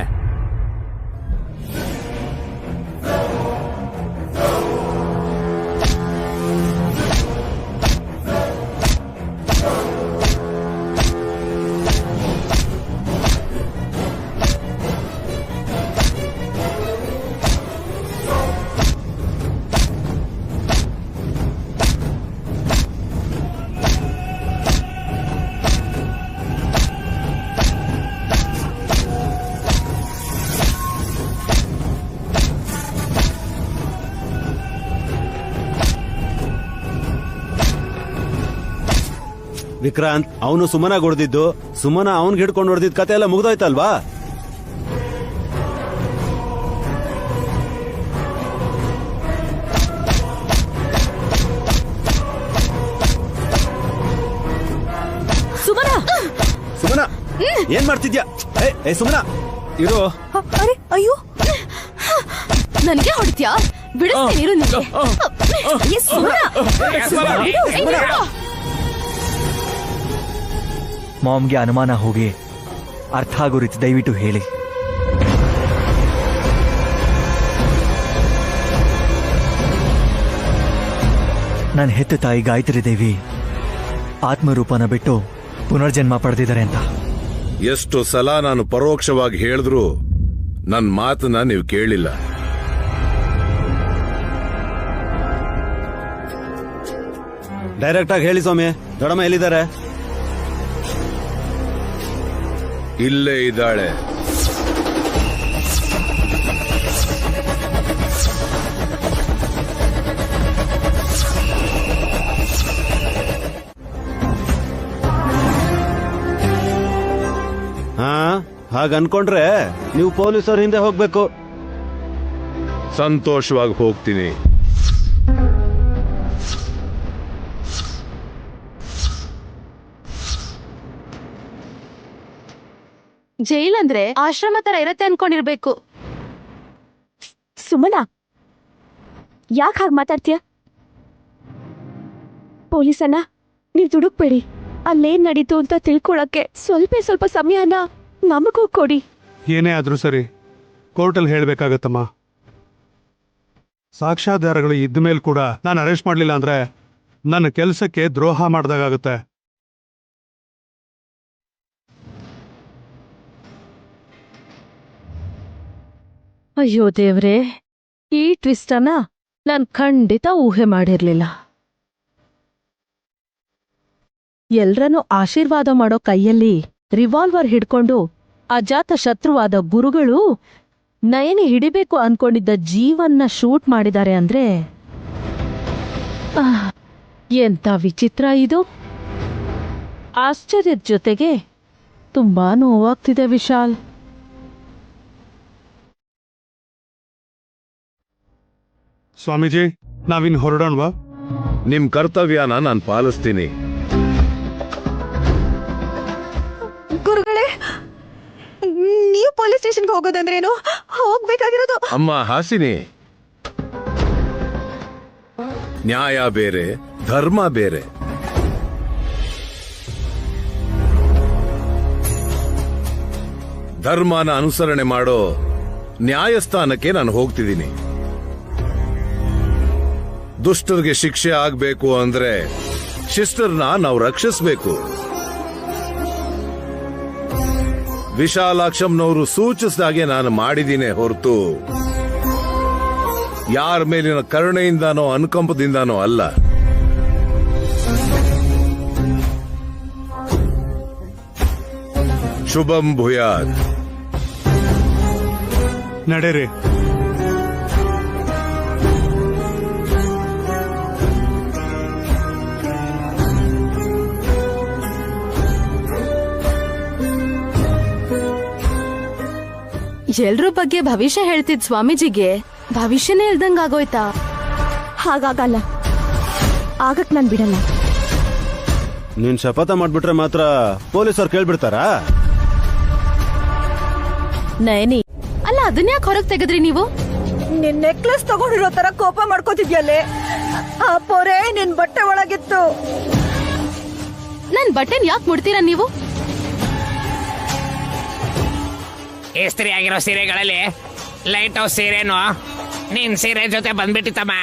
ವಿಕ್ರಾಂತ್ ಅವನು ಸುಮನ ಹೊಡೆದಿದ್ದು, ಸುಮನ ಅವನ್ಗೆ ಹಿಡ್ಕೊಂಡು ಹೊಡೆದಿದ್ ಕತೆ ಎಲ್ಲ ಮುಗ್ದೋಯ್ತಲ್ವಾ? ಏನ್ ಮಾಡ್ತಿದ್ಯಾ? ಏ ಸುಮ್ನ ಇರೋ. ಅರೆ ಅಯ್ಯೋ, ನನ್ಗೆ ಹೊಡಿತ್ಯಾ? ಬಿಡಿಸ್ತೀನಿ ಇರು ನಿನ್ಗೆ. ಏ, ಸುಮ್ನ. ಏ, ಬಿಡು. ಮಾಮ್ಗೆ ಅನುಮಾನ ಹೋಗಿ ಅರ್ಥ ಆಗೋ ರೀತಿ ದಯವಿಟ್ಟು ಹೇಳಿ. ನನ್ನ ಹೆತ್ತ ತಾಯಿ ಗಾಯತ್ರಿ ದೇವಿ ಆತ್ಮರೂಪನ ಬಿಟ್ಟು ಪುನರ್ಜನ್ಮ ಪಡೆದಿದ್ದಾರೆ ಅಂತ. ಎಷ್ಟು ಸಲ ನಾನು ಪರೋಕ್ಷವಾಗಿ ಹೇಳಿದ್ರು ನನ್ನ ಮಾತನ್ನ ನೀವು ಕೇಳಿಲ್ಲ. ಡೈರೆಕ್ಟ್ ಆಗಿ ಹೇಳಿ ಸ್ವಾಮಿ, ದೊಡ್ಡಮ್ಮ ಎಲ್ಲಿದ್ದಾರೆ? ಇಲ್ಲೇ ಇದ್ದಾಳೆ. ಹಾ, ಹಾಗ ಅನ್ಕೊಂಡ್ರೆ ನೀವು ಪೊಲೀಸರ ಹಿಂದೆ ಹೋಗ್ಬೇಕು. ಸಂತೋಷವಾಗಿ ಹೋಗ್ತೀನಿ. ಜೈಲ್ ಅಂದ್ರೆ ಆಶ್ರಮ ತರ ಇರತ್ತೆ ಅನ್ಕೊಂಡಿರ್ಬೇಕು. ಸುಮನಾ, ಯಾಕೆ ಹಾಗೆ ಮಾತಾಡ್ತೀಯ? ಪೊಲೀಸನ್ನ ನೀವು ದುಡುಕ್ಬೇಡಿ. ಅಲ್ಲೇನ್ ನಡೀತು ಅಂತ ತಿಳ್ಕೊಳಕ್ಕೆ ಸ್ವಲ್ಪ ಸಮಯನ ನಮಗೂ ಕೊಡಿ. ಏನೇ ಆದ್ರೂ ಸರಿ, ಕೋರ್ಟಲ್ಲಿ ಹೇಳ್ಬೇಕಾಗತ್ತಮ್ಮ. ಸಾಕ್ಷ್ಯಾಧಾರಗಳು ಇದ್ದ ಮೇಲೆ ಕೂಡ ನಾನು ಅರೆಸ್ಟ್ ಮಾಡಲಿಲ್ಲ ಅಂದ್ರೆ ನನ್ನ ಕೆಲಸಕ್ಕೆ ದ್ರೋಹ ಮಾಡ್ದಾಗುತ್ತೆ. ಅಯ್ಯೋ ದೇವ್ರೆ, ಈ ಟ್ವಿಸ್ಟನ್ನ ನಾನ್ ಖಂಡಿತ ಊಹೆ ಮಾಡಿರ್ಲಿಲ್ಲ. ಎಲ್ರನ್ನೂ ಆಶೀರ್ವಾದ ಮಾಡೋ ಕೈಯಲ್ಲಿ ರಿವಾಲ್ವರ್ ಹಿಡ್ಕೊಂಡು ಅಜಾತ ಶತ್ರುವಾದ ಗುರುಗಳು ನಯನಿ ಹಿಡಿಬೇಕು ಅನ್ಕೊಂಡಿದ್ದ ಜೀವನ್ನ ಶೂಟ್ ಮಾಡಿದ್ದಾರೆ ಅಂದ್ರೆ ಎಂತ ವಿಚಿತ್ರ ಇದು. ಆಶ್ಚರ್ಯದ ಜೊತೆಗೆ ತುಂಬಾ ನೋವಾಗ್ತಿದೆ ವಿಶಾಲ್. ಸ್ವಾಮೀಜಿ, ನಾವಿನ್ ಹೊರಡೋಣವಾ? ನಿಮ್ ಕರ್ತವ್ಯನ ನಾನು ಪಾಲಿಸ್ತೀನಿ. ಗುರುಗಳೇ, ನೀವು ಪೊಲೀಸ್ ಸ್ಟೇಷನ್ಗೆ ಹೋಗೋದಂದ್ರೇನು? ಹೋಗ್ಬೇಕಾಗಿರೋದು. ಅಮ್ಮ ಹಾಸಿನಿ, ನ್ಯಾಯ ಬೇರೆ, ಧರ್ಮ ಬೇರೆ. ಧರ್ಮನ ಅನುಸರಣೆ ಮಾಡೋ ನ್ಯಾಯಸ್ಥಾನಕ್ಕೆ ನಾನು ಹೋಗ್ತಿದ್ದೀನಿ. ದುಷ್ಟರಿಗೆ ಶಿಕ್ಷೆ ಆಗ್ಬೇಕು ಅಂದ್ರೆ ಶಿಷ್ಟರನ್ನ ನಾವು ರಕ್ಷಿಸಬೇಕು. ವಿಶಾಲಾಕ್ಷಂನವರು ಸೂಚಿಸಿದಾಗೆ ನಾನು ಮಾಡಿದ್ದೀನಿ ಹೊರತು ಯಾರ ಮೇಲಿನ ಕರುಣೆಯಿಂದಾನೋ ಅನುಕಂಪದಿಂದಾನೋ ಅಲ್ಲ. ಶುಭಂ ಭೂಯಾತ್. ನಡೆರಿ. ಎಲ್ರ ಬಗ್ಗೆ ಭವಿಷ್ಯ ಹೇಳ್ತಿದ್ ಸ್ವಾಮೀಜಿಗೆ ಭವಿಷ್ಯನೇ ಇಲ್ದಂಗಾಗೋಯ್ತಾ? ಹಾಗಾಗಲ್ಲ, ಆಗಕ್ ನಾನ್ ಬಿಡಲ್ಲ. ನೀನ್ ಶಪಥ ಮಾಡ್ಬಿಟ್ರೆ ಮಾತ್ರ ಪೊಲೀಸರು ಕೇಳ್ಬಿಡ್ತಾರಾ? ನಯನಿ, ಅಲ್ಲ ಅದನ್ಯಾಕೆ ಹೊರಗ್ ತೆಗೆದ್ರಿ ನೀವು? ನಿನ್ ನೆಕ್ಲೆಸ್ ತಗೊಂಡಿರೋ ತರ ಕೋಪ ಮಾಡ್ಕೋತಿದ್ಯಲ್ಲೇ. ಆ ಪೊರೆ ನಿನ್ ಬಟ್ಟೆ ಒಳಗಿತ್ತು. ನನ್ ಬಟ್ಟೆನ್ ಯಾಕೆ ಮುಡ್ತೀರಾ ನೀವು? ಇಸ್ತ್ರಿ ಆಗಿರೋ ಸೀರೆಗಳಲ್ಲಿ ಲೈಟ್ ಹೌಸ್ ಸೀರೆನು ನಿನ್ ಸೀರೆ ಜೊತೆ ಬಂದ್ಬಿಟ್ಟಿತ್ತಮ್ಮ.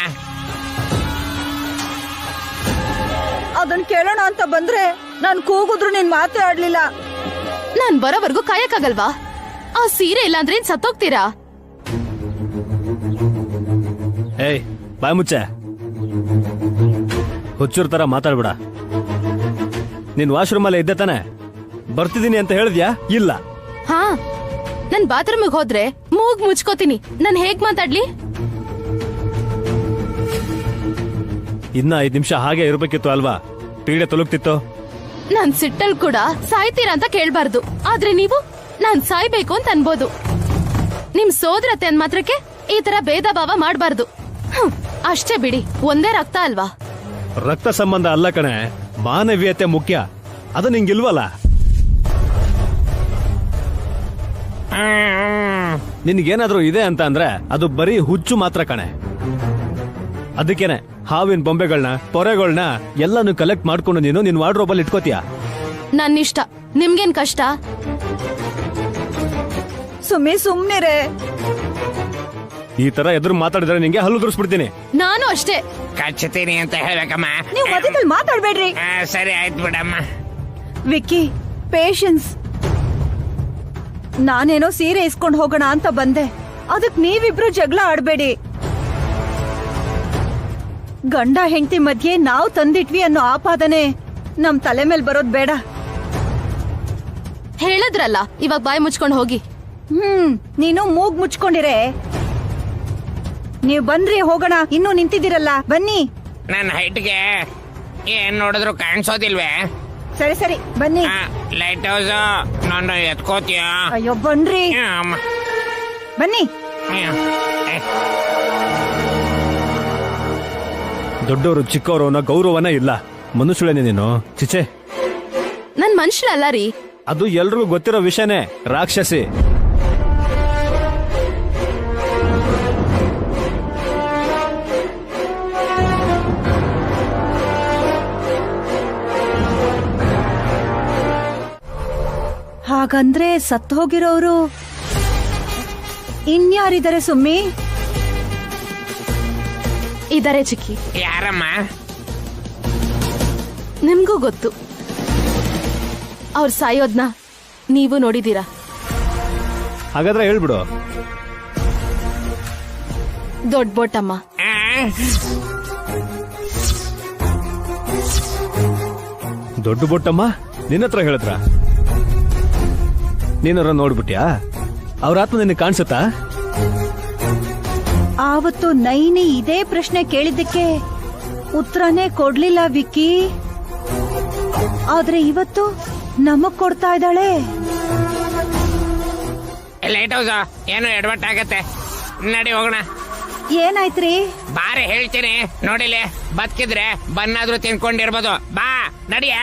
ಅದನ್ ಕೇಳೋಣ ಅಂತ ಬಂದ್ರೆ ನಾನ್ ಕೂಗುದ್ರು ನೀನ್ ಮಾತೇ ಆಡ್ಲಿಲ್ಲ. ನಾನ್ ಬರೋವರೆಗೂ ಕಾಯಕ್ಕಾಗಲ್ವಾ? ಆ ಸೀರೆ ಇಲ್ಲ ಅಂದ್ರೆ ಸತ್ತೋಗ್ತೀರಾ? ಏಯ್, ಬಾಯ್ ಮುಚ್ಚೆ. ಹುಚ್ಚೂರ್ ತರ ಮಾತಾಡ್ಬಿಡ. ನೀನ್ ವಾಶ್ರೂಮ್ ಅಲ್ಲೇ ಇದ್ದೆ ತಾನೆ? ಬರ್ತಿದ್ದೀನಿ ಅಂತ ಹೇಳಿದ್ಯಾ? ಇಲ್ಲ. ಹಾ, ನನ್ ಬಾತ್ರೂಮಿಗೆ ಹೋದ್ರೆ ಮೂಗ್ ಮುಚ್ಕೋತೀನಿ. ನಾನ್ ಹೇಗ್ ಮಾತಾಡ್ಲಿ? ಇನ್ನ 5 ನಿಮಿಷ ಹಾಗೆ ಇರ್ಬೇಕಿತ್ತು ಅಲ್ವಾ? ಪೀಡೆ ತೊಲಗ್ತಿತ್ತು. ನಾನ್ ಸಿಟ್ಟಲ್ ಕೂಡ ಸಾಯ್ತೀರಾ ಅಂತ ಕೇಳ್ಬಾರ್ದು. ಆದ್ರೆ ನೀವು ನಾನ್ ಸಾಯ್ಬೇಕು ಅಂತ ಅನ್ಬೋದು. ನಿಮ್ ಸೋದರತೆ ಅಂದ್ ಮಾತ್ರಕ್ಕೆ ಈ ತರ ಭೇದ ಭಾವ ಮಾಡ್ಬಾರ್ದು. ಅಷ್ಟೇ ಬಿಡಿ, ಒಂದೇ ರಕ್ತ ಅಲ್ವಾ? ರಕ್ತ ಸಂಬಂಧ ಅಲ್ಲ ಕಣೆ, ಮಾನವೀಯತೆ ಮುಖ್ಯ. ಅದು ನಿಂಗಿಲ್ವಲ್ಲ? ನಿನ್ಗೇನಾದ್ರೂ ಇದೆ ಅಂತ ಅಂದ್ರೆ ಅದು ಬರೀ ಹುಚ್ಚು ಮಾತ್ರ ಕಣೆ. ಅದಕ್ಕೇನೆ ಹಾವಿನ ಬೊಂಬೆಗಳನ್ನ ಪೊರೆಗಳನ್ನ ಎಲ್ಲಾನು ಕಲೆಕ್ಟ್ ಮಾಡ್ಕೊಂಡು ನೀನು ನಿನ್ ವಾರ್ಡ್ರೋಬ್ ಅಲ್ಲಿ ಇಟ್ಕೋತೀಯ. ನನ್ನಿಷ್ಟ, ನಿಮ್ಗೇನ್ ಕಷ್ಟ? ಸುಮ್ನಿರೇ. ಈ ತರ ಎದುರು ಮಾತಾಡಿದ್ರೆ ನಿಂಗೆ ಹಲ್ಲು ದುರ್ಸ್ಬಿಡ್ತೀನಿ. ನಾನು ಅಷ್ಟೇ. ಕಚ್ಚತೀನಿ ಅಂತ ಹೇಳ್ಬೇಕಮ್ಮ. ನೀವು ಮಧ್ಯದಲ್ಲಿ ಮಾತಾಡ್ಬೇಡ್ರಿ. ಸರಿ ಆಯ್ತು ಬಿಡಮ್ಮ. ವಿಕ್ಕಿ, ಪೇಷನ್ಸ್. ನಾನೇನೋ ಸೀರೆ ಇಸ್ಕೊಂಡು ಹೋಗೋಣ ಅಂತ ಬಂದೆ, ಅದಕ್ ನೀವಿಬ್ರು ಜಗಳ ಆಡ್ಬೇಡಿ. ಗಂಡ ಹೆಂಡತಿ ಮಧ್ಯೆ ನಾವು ತಂದಿಟ್ವಿ ಅನ್ನೋ ಆಪಾದನೆ ನಮ್ ತಲೆ ಮೇಲೆ ಬರೋದ್ ಬೇಡ. ಹೇಳಿದ್ರಲ್ಲ, ಇವಾಗ ಬಾಯಿ ಮುಚ್ಕೊಂಡು ಹೋಗಿ. ನೀನು ಮೂಗ್ ಮುಚ್ಕೊಂಡಿರೇ. ನೀವ್ ಬಂದ್ರಿ, ಹೋಗೋಣ. ಇನ್ನೂ ನಿಂತಿದ್ದೀರಲ್ಲ, ಬನ್ನಿ. ನನ್ನ ಹೈಟ್ಗೆ ಏನ್ ನೋಡಿದ್ರು ಕಾಣಿಸೋದಿಲ್ವೇ? ಸರಿ ಸರಿ ಬನ್ನಿ. ಲೈಟ್ ಹೌಸ್ ನಾನು ಎತ್ಕೋತೀಯ? ಅಯ್ಯೋ ಬನ್ರಿ, ಬನ್ನಿ. ದೊಡ್ಡವರು ಚಿಕ್ಕವರು ಅನ್ನೋ ಗೌರವನ ಇಲ್ಲ. ಮನುಷ್ಯಳೇನೆ ನೀನು. ಚಿಚೆ, ನನ್ ಮನುಷ್ಯರಲ್ಲ ರೀ. ಅದು ಎಲ್ರಿಗೂ ಗೊತ್ತಿರೋ ವಿಷಯನೇ. ರಾಕ್ಷಸಿ. ಹಾಗಂದ್ರೆ ಸತ್ತು ಹೋಗಿರೋರು ಇನ್ಯಾರಿದ್ದಾರೆ ಸುಮ್ಮಿ? ಇದಾರೆ ಚಿಕ್ಕಿ. ಯಾರಮ್ಮ? ನಿಮ್ಗೂ ಗೊತ್ತು. ಅವ್ರು ಸಾಯೋದ್ನ ನೀವು ನೋಡಿದೀರಾ. ಹಾಗಾದ್ರೆ ಹೇಳ್ಬಿಡು. ದೊಡ್ಡ ಬೋಟಮ್ಮ. ದೊಡ್ಡ ಬೊಟ್ಟಮ್ಮ ನಿನ್ನ ಹತ್ರ ಹೇಳಿದ್ರ? ನೀನವ್ರ ನೋಡ್ಬಿಟ್ಯಾ? ಅವ್ರ ಆತ್ಮ ನಿನಗೆ ಕಾಣಿಸುತ್ತಾ? ಆವತ್ತು ನೈನಿ ಇದೇ ಪ್ರಶ್ನೆ ಕೇಳಿದ್ದಕ್ಕೆ ಉತ್ತರನೇ ಕೊಡ್ಲಿಲ್ಲ ವಿಕ್ಕಿ. ಆದ್ರೆ ಇವತ್ತು ನಮಗ್ ಕೊಡ್ತಾ ಇದ್ದಾಳೆ. ಲೈಟ್ ಹೌಸ್ ಏನು ಎಡವಟ್ ಆಗತ್ತೆ. ನಡಿ ಹೋಗೋಣ. ಏನಾಯ್ತ್ರಿ? ಬಾರಿ ಹೇಳ್ತೀನಿ. ನೋಡಿಲಿ, ಬದುಕಿದ್ರೆ ಬನ್ನಾದ್ರೂ ತಿನ್ಕೊಂಡಿರ್ಬೋದು. ಬಾ ನಡಿಯ.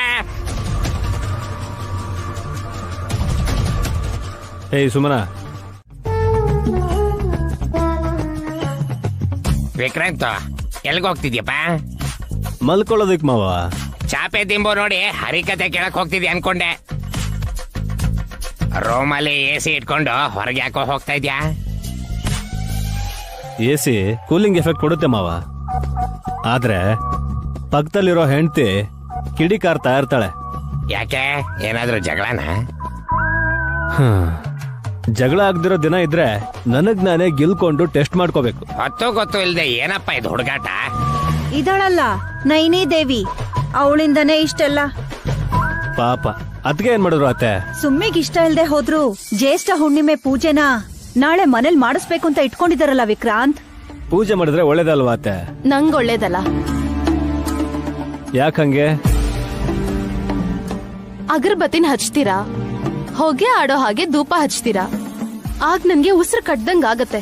ಏಯ್ ಸುಮನ. ವಿಕ್ರಾಂತ್, ಎಲ್ಗ ಹೋಗ್ತಿದ್ಯಪ್ಪ? ಮಲ್ಕೊಳ್ಳೋದಕ್ ಮಾವ. ಚಾಪೆ ದಿಂಬು ನೋಡಿ ಹರಿಕತೆ ಕೇಳಕ್ ಹೋಗ್ತಿದ್ಯಾ ಅನ್ಕೊಂಡೆ. ರೂಮಲ್ಲಿ AC ಇಟ್ಕೊಂಡು ಹೊರಗೆ ಯಾಕೋ ಹೋಗ್ತಾ ಇದ್ಯಾ? AC ಕೂಲಿಂಗ್ ಎಫೆಕ್ಟ್ ಕೊಡುತ್ತೆ ಮಾವ. ಆದ್ರೆ ಪಕ್ಕದಲ್ಲಿರೋ ಹೆಂಡತಿ ಕಿಡಿಕಾರ್ತಾ ಇರ್ತಾಳೆ. ಯಾಕೆ? ಏನಾದ್ರೂ ಜಗಳನ? ಜಗಳ ಆಗ್ದಿರೋ ದಿನ ಇದ್ರೆ ನನಗ್ ನಾನೇ ಗಿಲ್ಕೊಂಡು ಟೆಸ್ಟ್ ಮಾಡ್ಕೋಬೇಕು. ಹೊತ್ತು ಗೊತ್ತು ಇಲ್ದೆ ಏನಪ್ಪ ಇದು ಹುಡುಗಾಟ? ಇದಳಲ್ಲ ನೈನಿ ದೇವಿ, ಅವಳಿಂದನೇ ಇಷ್ಟೆಲ್ಲ. ಪಾಪ ಅದ್ಗೆ ಏನ್ ಮಾಡಿದ್ರು ಅತ್ತೆ? ಸುಮ್ಮಿಗ್ ಇಷ್ಟ ಇಲ್ದೆ ಹೋದ್ರು ಜ್ಯೇಷ್ಠ ಹುಣ್ಣಿಮೆ ಪೂಜೆನ ನಾಳೆ ಮನೇಲಿ ಮಾಡಿಸ್ಬೇಕು ಅಂತ ಇಟ್ಕೊಂಡಿದಾರಲ್ಲ ವಿಕ್ರಾಂತ್. ಪೂಜೆ ಮಾಡಿದ್ರೆ ಒಳ್ಳೇದಲ್ವಾ ಅತ್ತೆ? ನಂಗ್ ಒಳ್ಳೇದಲ್ಲ. ಯಾಕಂಗೆ? ಅಗರಬತ್ತಿನ ಹಚ್ತೀರಾ, ಹೊಗೆ ಆಡೋ ಹಾಗೆ ಧೂಪ ಹಚ್ತೀರಾ. ಆಗ ನನ್ಗೆ ಉಸಿರು ಕಟ್ದಂಗ್ ಆಗತ್ತೆ.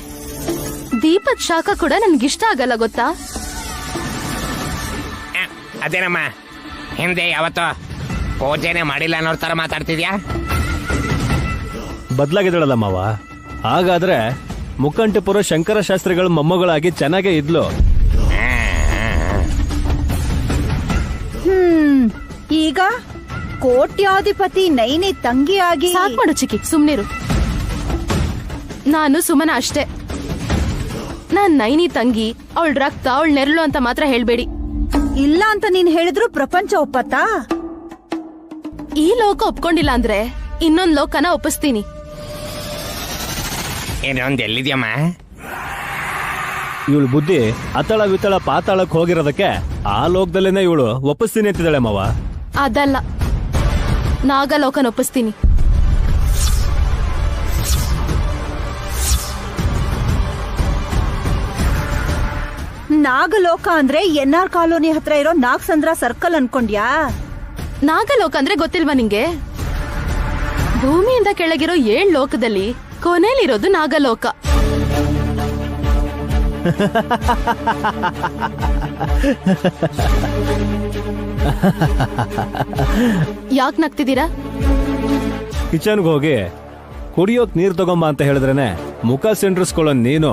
ದೀಪದ ಶಾಖ ಕೂಡ ನನ್ಗಿಷ್ಟ ಆಗಲ್ಲ, ಗೊತ್ತಾ? ಅದೇನಮ್ಮ, ಹಿಂದೆ ಯಾವತ್ತೋ ಪೂಜೆನೆ ಮಾಡಿಲ್ಲ ಅನ್ನೋ ತರ ಮಾತಾಡ್ತಿದ್ಯಾ? ಬದ್ಲಾಗಿದ್ದಳಲ್ಲ ಮಾವ. ಹಾಗಾದ್ರೆ ಮುಕ್ಕಂಟಿಪುರ ಶಂಕರ ಶಾಸ್ತ್ರಿಗಳ ಮೊಮ್ಮಗಳಾಗಿ ಚೆನ್ನಾಗೇ ಇದ್ಲು. ಈಗ ಕೋಟ್ಯಾಧಿಪತಿ ನೈನಿ ತಂಗಿಯಾಗಿ. ಸಾಕ್ ಮಾಡು ಚಿಕ್ಕಿ, ಸುಮ್ನಿರು. ನಾನು ಸುಮನ ಅಷ್ಟೇ. ನಾನ್ ನೈನಿ ತಂಗಿ, ಅವಳ ರಕ್ತ, ಅವಳ ನೆರಳು ಅಂತ ಮಾತ್ರ ಹೇಳ್ಬೇಡಿ. ಇಲ್ಲ ಅಂತ ನೀನ್ ಹೇಳಿದ್ರು ಪ್ರಪಂಚ ಒಪ್ಪತ್ತಾ? ಈ ಲೋಕ ಒಪ್ಕೊಂಡಿಲ್ಲ ಅಂದ್ರೆ ಇನ್ನೊಂದ್ ಲೋಕನ ಒಪ್ಪಿಸ್ತೀನಿ. ಇನ್ನೊಂದ್ ಎಲ್ಲಿದ್ಯಮ್ಮ? ಇವಳು ಬುದ್ಧಿ ಅತಳ ವಿತಳ ಪಾತಾಳಕ್ ಹೋಗಿರೋದಕ್ಕೆ ಆ ಲೋಕದಲ್ಲೇನೆ ಇವಳು ಒಪ್ಪಿಸ್ತೀನಿ ಅಂತಿದ್ದಾಳೆ ಮಾವ. ಅದಲ್ಲ, ನಾಗಲೋಕನ ಒಪ್ಪಿಸ್ತೀನಿ. ನಾಗಲೋಕ ಅಂದ್ರೆ NR ಕಾಲೋನಿ ಹತ್ರ ಇರೋ ನಾಗಸಂದ್ರ ಸರ್ಕಲ್ ಅನ್ಕೊಂಡ್ಯಾ? ನಾಗಲೋಕ ಅಂದ್ರೆ ಗೊತ್ತಿಲ್ವಾ ನಿಂಗೆ? ಭೂಮಿಯಿಂದ ಕೆಳಗಿರೋ 7 ಲೋಕದಲ್ಲಿ ಕೊನೆಯಲ್ಲಿರೋದು ನಾಗಲೋಕ. ಯಾಕ್ ನಗ್ತಿದ್ದೀರಾ? ಕಿಚನ್ಗೆ ಹೋಗಿ ಕುಡಿಯೋಕ್ ನೀರ್ ತಗೊಂಬ ಅಂತ ಹೇಳಿದ್ರೇನೆ ಮುಖ ಸಿಂಡ್ರಿಸ್ಕೊಳ್ಳೋ ನೀನು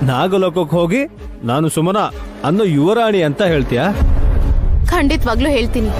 ನಾಗಲೋಕಕ್ಕೆ ಹೋಗಿ ನಾನು ಸುಮನ ಅನ್ನೋ ಯುವರಾಣಿ ಅಂತ ಹೇಳ್ತೀಯಾ? ಖಂಡಿತವಾಗ್ಲೂ ಹೇಳ್ತೀನಿ.